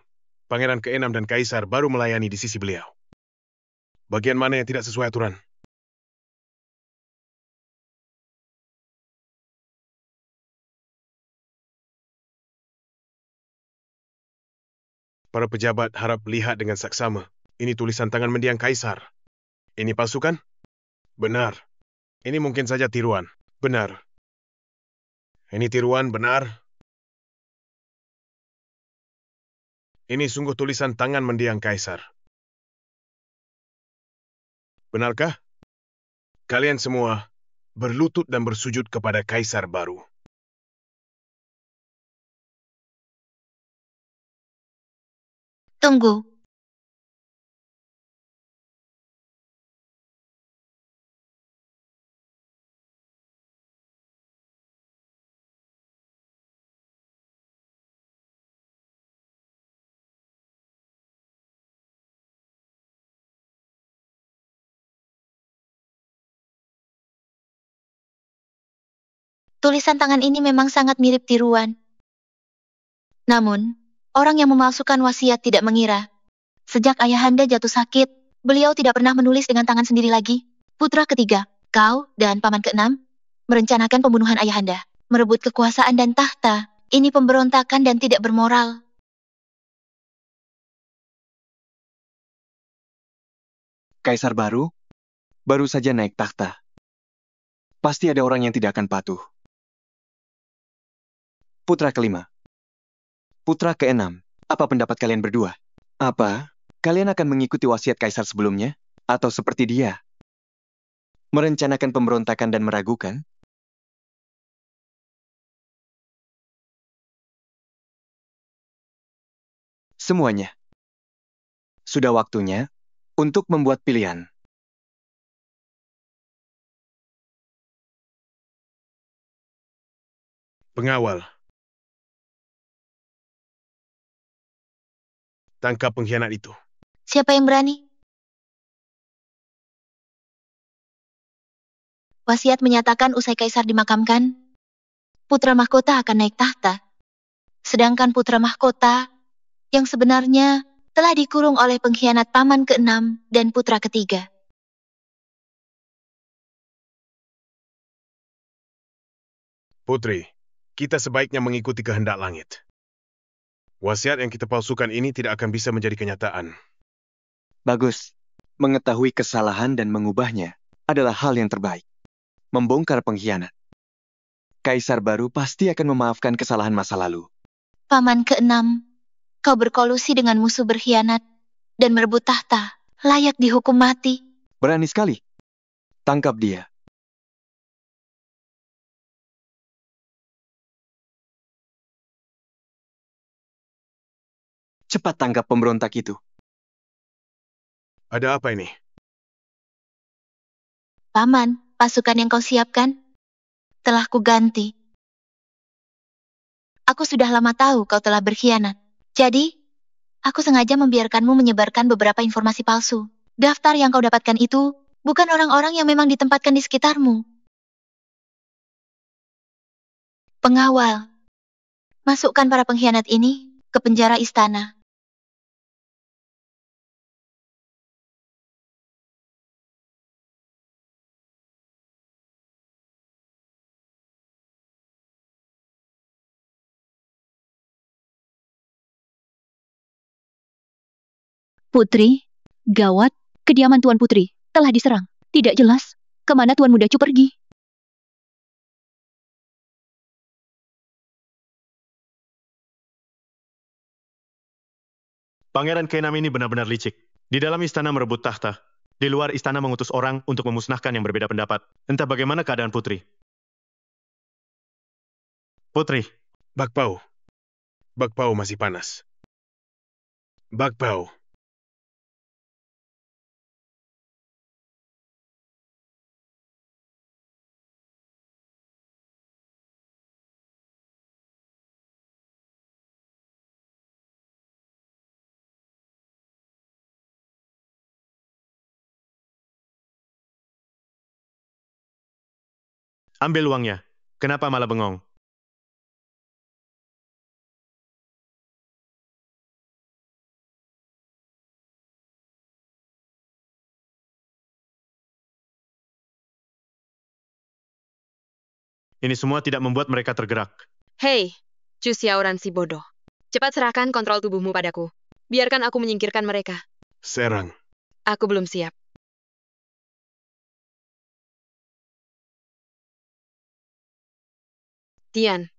pangeran ke-6 dan kaisar baru melayani di sisi beliau. Bagian mana yang tidak sesuai aturan? Para pejabat harap lihat dengan saksama. Ini tulisan tangan mendiang kaisar. Ini palsu kan? Benar. Ini mungkin saja tiruan. Benar. Ini tiruan, benar. Ini sungguh tulisan tangan mendiang kaisar. Benarkah? Kalian semua berlutut dan bersujud kepada kaisar baru. Tunggu. Tulisan tangan ini memang sangat mirip tiruan. Namun, orang yang memalsukan wasiat tidak mengira. Sejak ayahanda jatuh sakit, beliau tidak pernah menulis dengan tangan sendiri lagi. Putra ketiga, kau dan paman ke-6, merencanakan pembunuhan ayahanda, merebut kekuasaan dan tahta. Ini pemberontakan dan tidak bermoral. Kaisar baru saja naik tahta. Pasti ada orang yang tidak akan patuh. Putra kelima. Putra ke-6. Apa pendapat kalian berdua? Apa kalian akan mengikuti wasiat kaisar sebelumnya? Atau seperti dia? Merencanakan pemberontakan dan meragukan? Semuanya. Sudah waktunya untuk membuat pilihan. Pengawal. Tangkap pengkhianat itu. Siapa yang berani? Wasiat menyatakan usai kaisar dimakamkan, putra mahkota akan naik tahta. Sedangkan putra mahkota yang sebenarnya telah dikurung oleh pengkhianat paman ke-6 dan putra ketiga. Putri, kita sebaiknya mengikuti kehendak langit. Wasiat yang kita palsukan ini tidak akan bisa menjadi kenyataan. Bagus. Mengetahui kesalahan dan mengubahnya adalah hal yang terbaik. Membongkar pengkhianat. Kaisar baru pasti akan memaafkan kesalahan masa lalu. Paman ke-6, kau berkolusi dengan musuh berkhianat dan merebut tahta, layak dihukum mati. Berani sekali. Tangkap dia. Cepat tangkap pemberontak itu. Ada apa ini? Paman, pasukan yang kau siapkan telah kuganti. Aku sudah lama tahu kau telah berkhianat. Jadi, aku sengaja membiarkanmu menyebarkan beberapa informasi palsu. Daftar yang kau dapatkan itu bukan orang-orang yang memang ditempatkan di sekitarmu. Pengawal, masukkan para pengkhianat ini ke penjara istana. Putri, gawat, kediaman Tuan Putri telah diserang. Tidak jelas kemana Tuan Muda Chu pergi. Pangeran ke-6 ini benar-benar licik. Di dalam istana merebut tahta. Di luar istana mengutus orang untuk memusnahkan yang berbeda pendapat. Entah bagaimana keadaan Putri. Putri, Bakpao. Bakpao masih panas. Bakpao. ambil uangnya. Kenapa malah bengong? Ini semua tidak membuat mereka tergerak. Hei, Chu Xiaoran si bodoh. Cepat serahkan kontrol tubuhmu padaku. Biarkan aku menyingkirkan mereka. Serang. Aku belum siap. Tian,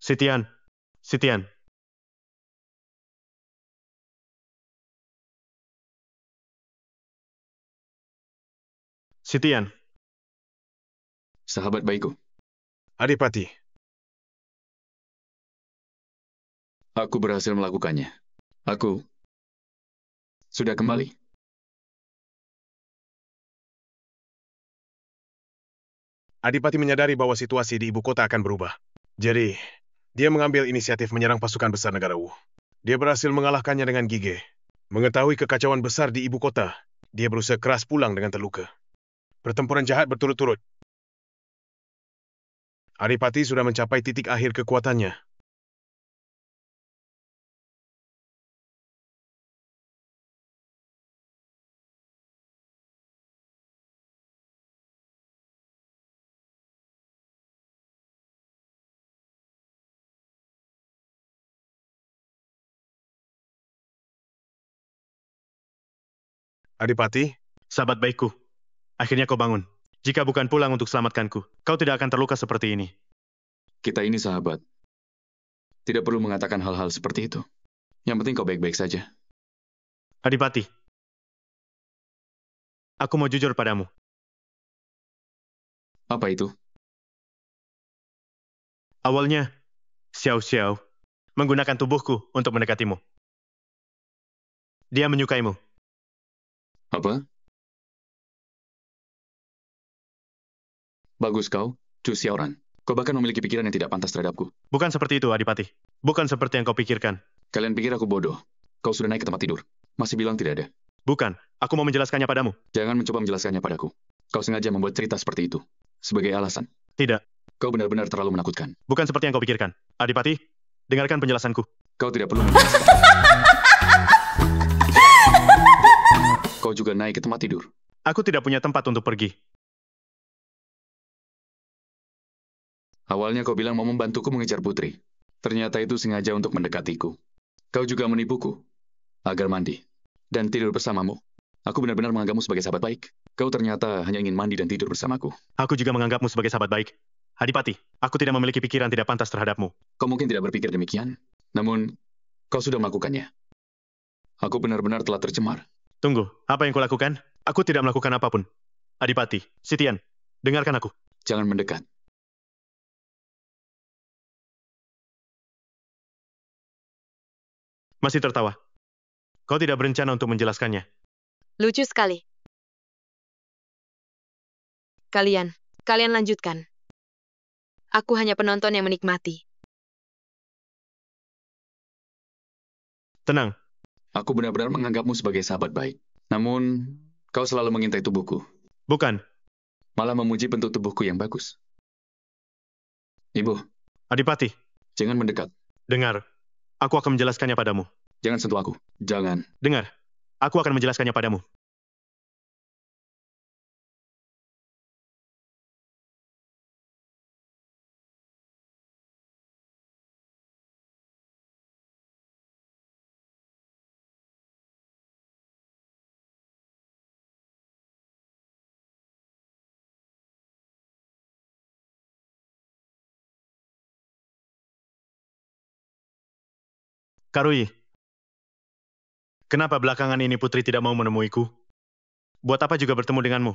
Sitian, Sitian. Sitian, Sahabat baikku, Adipati, aku berhasil melakukannya. Aku sudah kembali. Adipati menyadari bahwa situasi di ibu kota akan berubah. Jadi, dia mengambil inisiatif menyerang pasukan besar negara Wu. Dia berhasil mengalahkannya dengan gigih. Mengetahui kekacauan besar di ibu kota, dia berusaha keras pulang dengan terluka. Pertempuran jahat berturut-turut. Adipati sudah mencapai titik akhir kekuatannya. Adipati, sahabat baikku. Akhirnya kau bangun. Jika bukan pulang untuk selamatkanku, kau tidak akan terluka seperti ini. Kita ini sahabat. Tidak perlu mengatakan hal-hal seperti itu. Yang penting kau baik-baik saja. Adipati, aku mau jujur padamu. Apa itu? Awalnya, Xiao Xiao menggunakan tubuhku untuk mendekatimu. Dia menyukaimu. Apa? Bagus kau, Chu Xiaoran. Kau bahkan memiliki pikiran yang tidak pantas terhadapku. Bukan seperti itu, Adipati. Bukan seperti yang kau pikirkan. Kalian pikir aku bodoh? Kau sudah naik ke tempat tidur. Masih bilang tidak ada. Bukan. Aku mau menjelaskannya padamu. Jangan mencoba menjelaskannya padaku. Kau sengaja membuat cerita seperti itu. Sebagai alasan. Tidak. Kau benar-benar terlalu menakutkan. Bukan seperti yang kau pikirkan. Adipati, dengarkan penjelasanku. Kau tidak perlu menjelaskan. Kau juga naik ke tempat tidur. Aku tidak punya tempat untuk pergi. Awalnya kau bilang mau membantuku mengejar Putri. Ternyata itu sengaja untuk mendekatiku. Kau juga menipuku. Agar mandi. Dan tidur bersamamu. Aku benar-benar menganggapmu sebagai sahabat baik. Kau ternyata hanya ingin mandi dan tidur bersamaku. Aku juga menganggapmu sebagai sahabat baik. Adipati, aku tidak memiliki pikiran tidak pantas terhadapmu. Kau mungkin tidak berpikir demikian. Namun, kau sudah melakukannya. Aku benar-benar telah tercemar. Tunggu, apa yang kulakukan? Aku tidak melakukan apapun. Adipati, Sitian, dengarkan aku. Jangan mendekat. Masih tertawa. Kau tidak berencana untuk menjelaskannya. Lucu sekali. Kalian lanjutkan. Aku hanya penonton yang menikmati. Tenang. Aku benar-benar menganggapmu sebagai sahabat baik. Namun, kau selalu mengintai tubuhku. Bukan. Malah memuji bentuk tubuhku yang bagus. Ibu, Adipati, jangan mendekat. dengar. Aku akan menjelaskannya padamu. Jangan sentuh aku. Jangan. Dengar. Aku akan menjelaskannya padamu. Karui, kenapa belakangan ini Putri tidak mau menemuiku? Buat apa juga bertemu denganmu?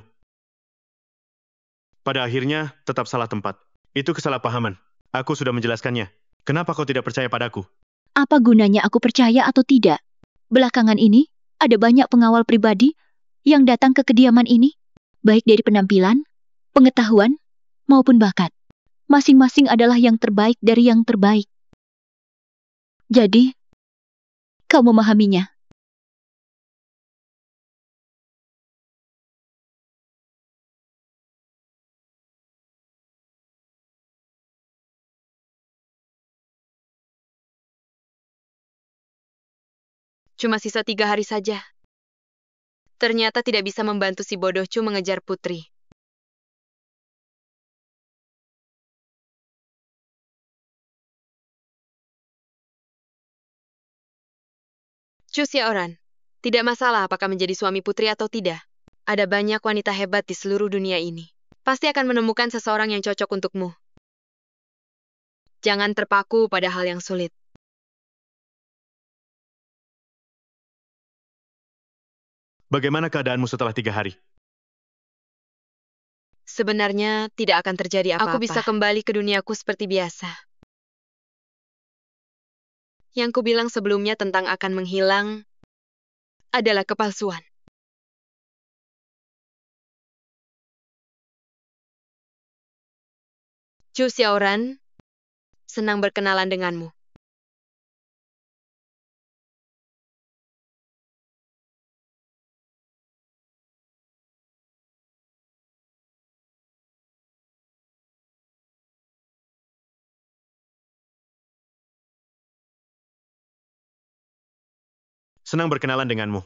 Pada akhirnya, tetap salah tempat. Itu kesalahpahaman. Aku sudah menjelaskannya. Kenapa kau tidak percaya padaku? Apa gunanya aku percaya atau tidak? Belakangan ini, ada banyak pengawal pribadi yang datang ke kediaman ini, baik dari penampilan, pengetahuan, maupun bakat. Masing-masing adalah yang terbaik dari yang terbaik. Jadi, kau memahaminya. Cuma sisa 3 hari saja. Ternyata tidak bisa membantu si bodoh Chu mengejar Putri. Chu Xiaoran, tidak masalah apakah menjadi suami Putri atau tidak. Ada banyak wanita hebat di seluruh dunia ini. Pasti akan menemukan seseorang yang cocok untukmu. Jangan terpaku pada hal yang sulit. Bagaimana keadaanmu setelah 3 hari? Sebenarnya tidak akan terjadi apa-apa. Aku bisa kembali ke duniaku seperti biasa. Yang kubilang sebelumnya tentang akan menghilang adalah kepalsuan. Chu Xiaoran, senang berkenalan denganmu. Senang berkenalan denganmu.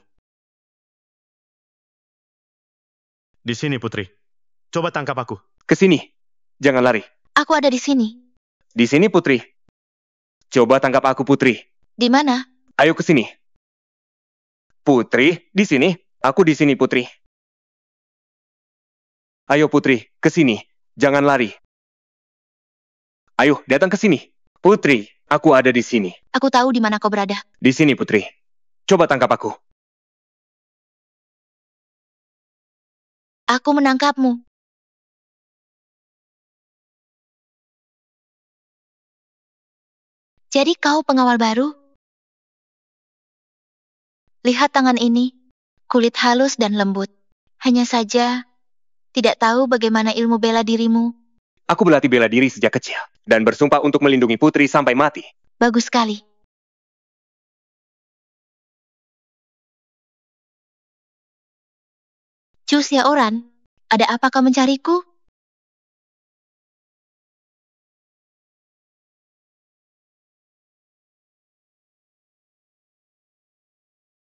Di sini, Putri. Coba tangkap aku. Ke sini. Jangan lari. Aku ada di sini. Di sini, Putri. Coba tangkap aku, Putri. Di mana? Ayo ke sini. Putri, di sini. Aku di sini, Putri. Ayo, Putri. Ke sini. Jangan lari. Ayo, datang ke sini. Putri, aku ada di sini. Aku tahu di mana kau berada. Di sini, Putri. Coba tangkap aku. Aku menangkapmu. Jadi kau pengawal baru? Lihat tangan ini. Kulit halus dan lembut. Hanya saja, tidak tahu bagaimana ilmu bela dirimu Aku berlatih bela diri sejak kecil, dan bersumpah untuk melindungi Putri sampai mati. Bagus sekali. Chu Xiaoran, ada apa kau mencariku?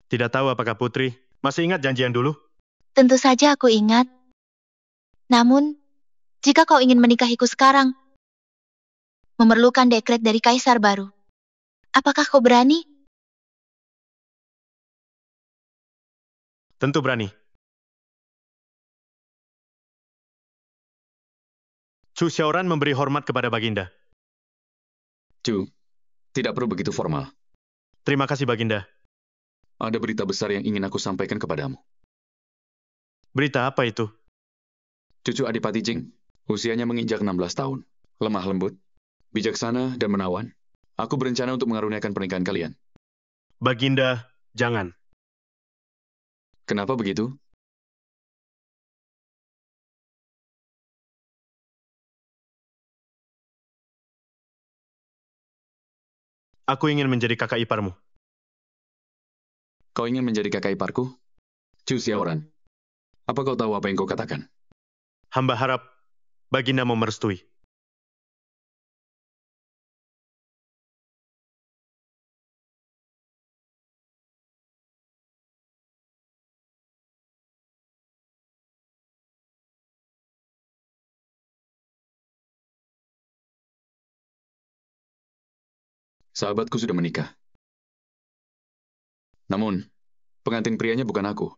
Tidak tahu apakah Putri masih ingat janjian dulu? Tentu saja aku ingat. Namun, jika kau ingin menikahiku sekarang, memerlukan dekret dari kaisar baru. Apakah kau berani? Tentu berani. Chu Xiaoran memberi hormat kepada Baginda. Chu, tidak perlu begitu formal. Terima kasih, Baginda. Ada berita besar yang ingin aku sampaikan kepadamu. Berita apa itu? Cucu Adipati Jing, usianya menginjak 16 tahun. Lemah lembut, bijaksana, dan menawan. Aku berencana untuk mengaruniakan pernikahan kalian. Baginda, jangan. Kenapa begitu? Aku ingin menjadi kakak iparmu. Kau ingin menjadi kakak iparku? Chu Xiaoran, apa kau tahu apa yang kau katakan? Hamba harap Baginda mau merestui. Sahabatku sudah menikah. Namun, pengantin prianya bukan aku.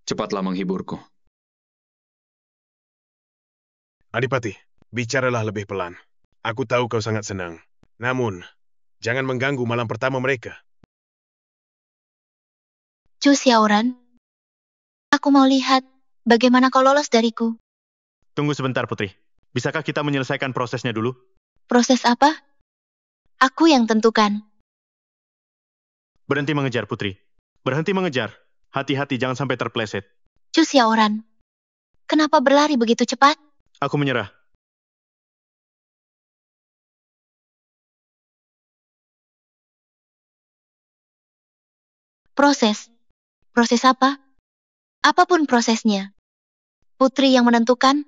Cepatlah menghiburku. Adipati, bicaralah lebih pelan. Aku tahu kau sangat senang. Namun, jangan mengganggu malam pertama mereka. Chu Xiaoran, aku mau lihat bagaimana kau lolos dariku. Tunggu sebentar, Putri. Bisakah kita menyelesaikan prosesnya dulu? Proses apa? Aku yang tentukan. Berhenti mengejar, Putri. Berhenti mengejar. Hati-hati, jangan sampai terpleset. Chu Xiaoran, kenapa berlari begitu cepat? Aku menyerah. Proses. Proses apa? Apapun prosesnya. Putri yang menentukan.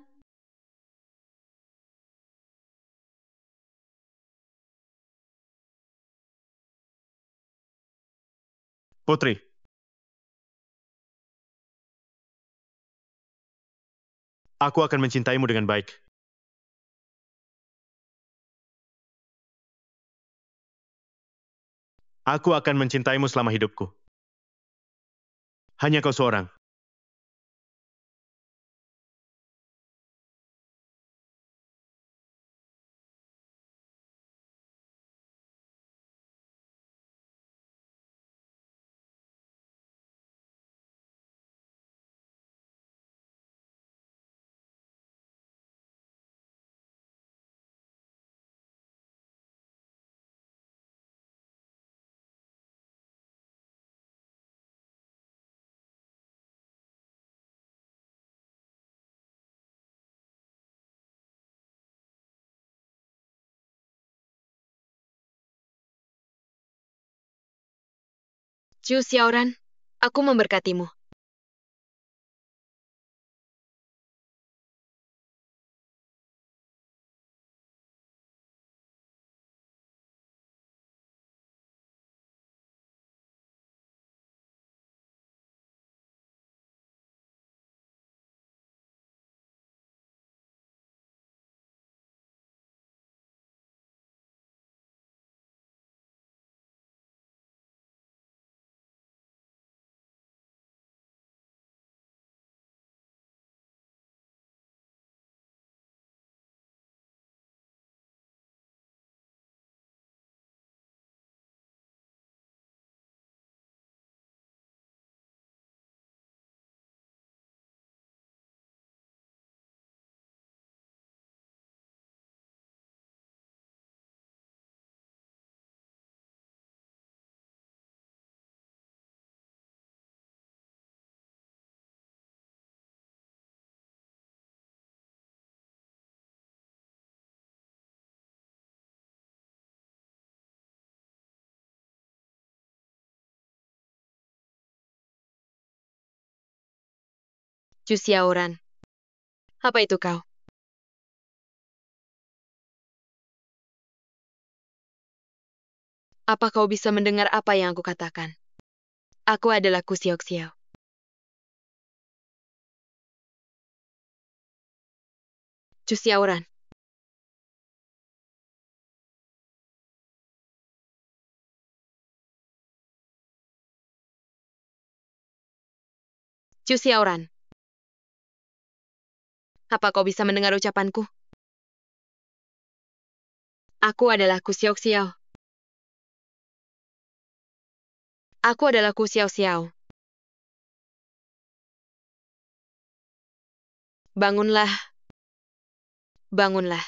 Putri, aku akan mencintaimu dengan baik. Aku akan mencintaimu selama hidupku. Hanya kau seorang. Chu Xiaoran, aku memberkatimu. Chu Xiaoran. Apa itu kau? Apa kau bisa mendengar apa yang aku katakan? Aku adalah Ku Xiaoxiao. Chu Xiaoran. Chu Xiaoran. Apa kau bisa mendengar ucapanku? Aku adalah Ku Xiaoxiao. Aku adalah Ku Xiaoxiao. Bangunlah. Bangunlah.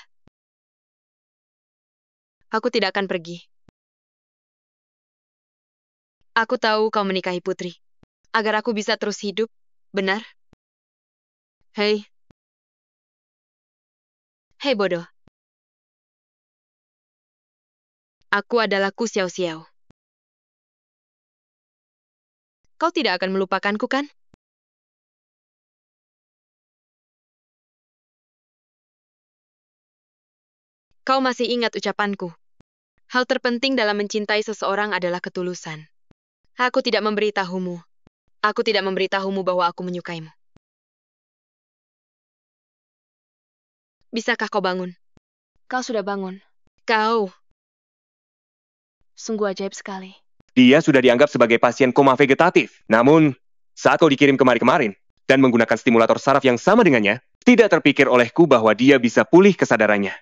Aku tidak akan pergi. Aku tahu kau menikahi putri. Agar aku bisa terus hidup, benar? Hei. Hei bodoh. Aku adalah Ku Xiaoxiao. Kau tidak akan melupakanku, kan? Kau masih ingat ucapanku. Hal terpenting dalam mencintai seseorang adalah ketulusan. Aku tidak memberitahumu. Aku tidak memberitahumu bahwa aku menyukaimu. Bisakah kau bangun? Kau sudah bangun. Kau. Sungguh ajaib sekali. Dia sudah dianggap sebagai pasien koma vegetatif. Namun, saat kau dikirim kemari-kemarin dan menggunakan stimulator saraf yang sama dengannya, tidak terpikir olehku bahwa dia bisa pulih kesadarannya.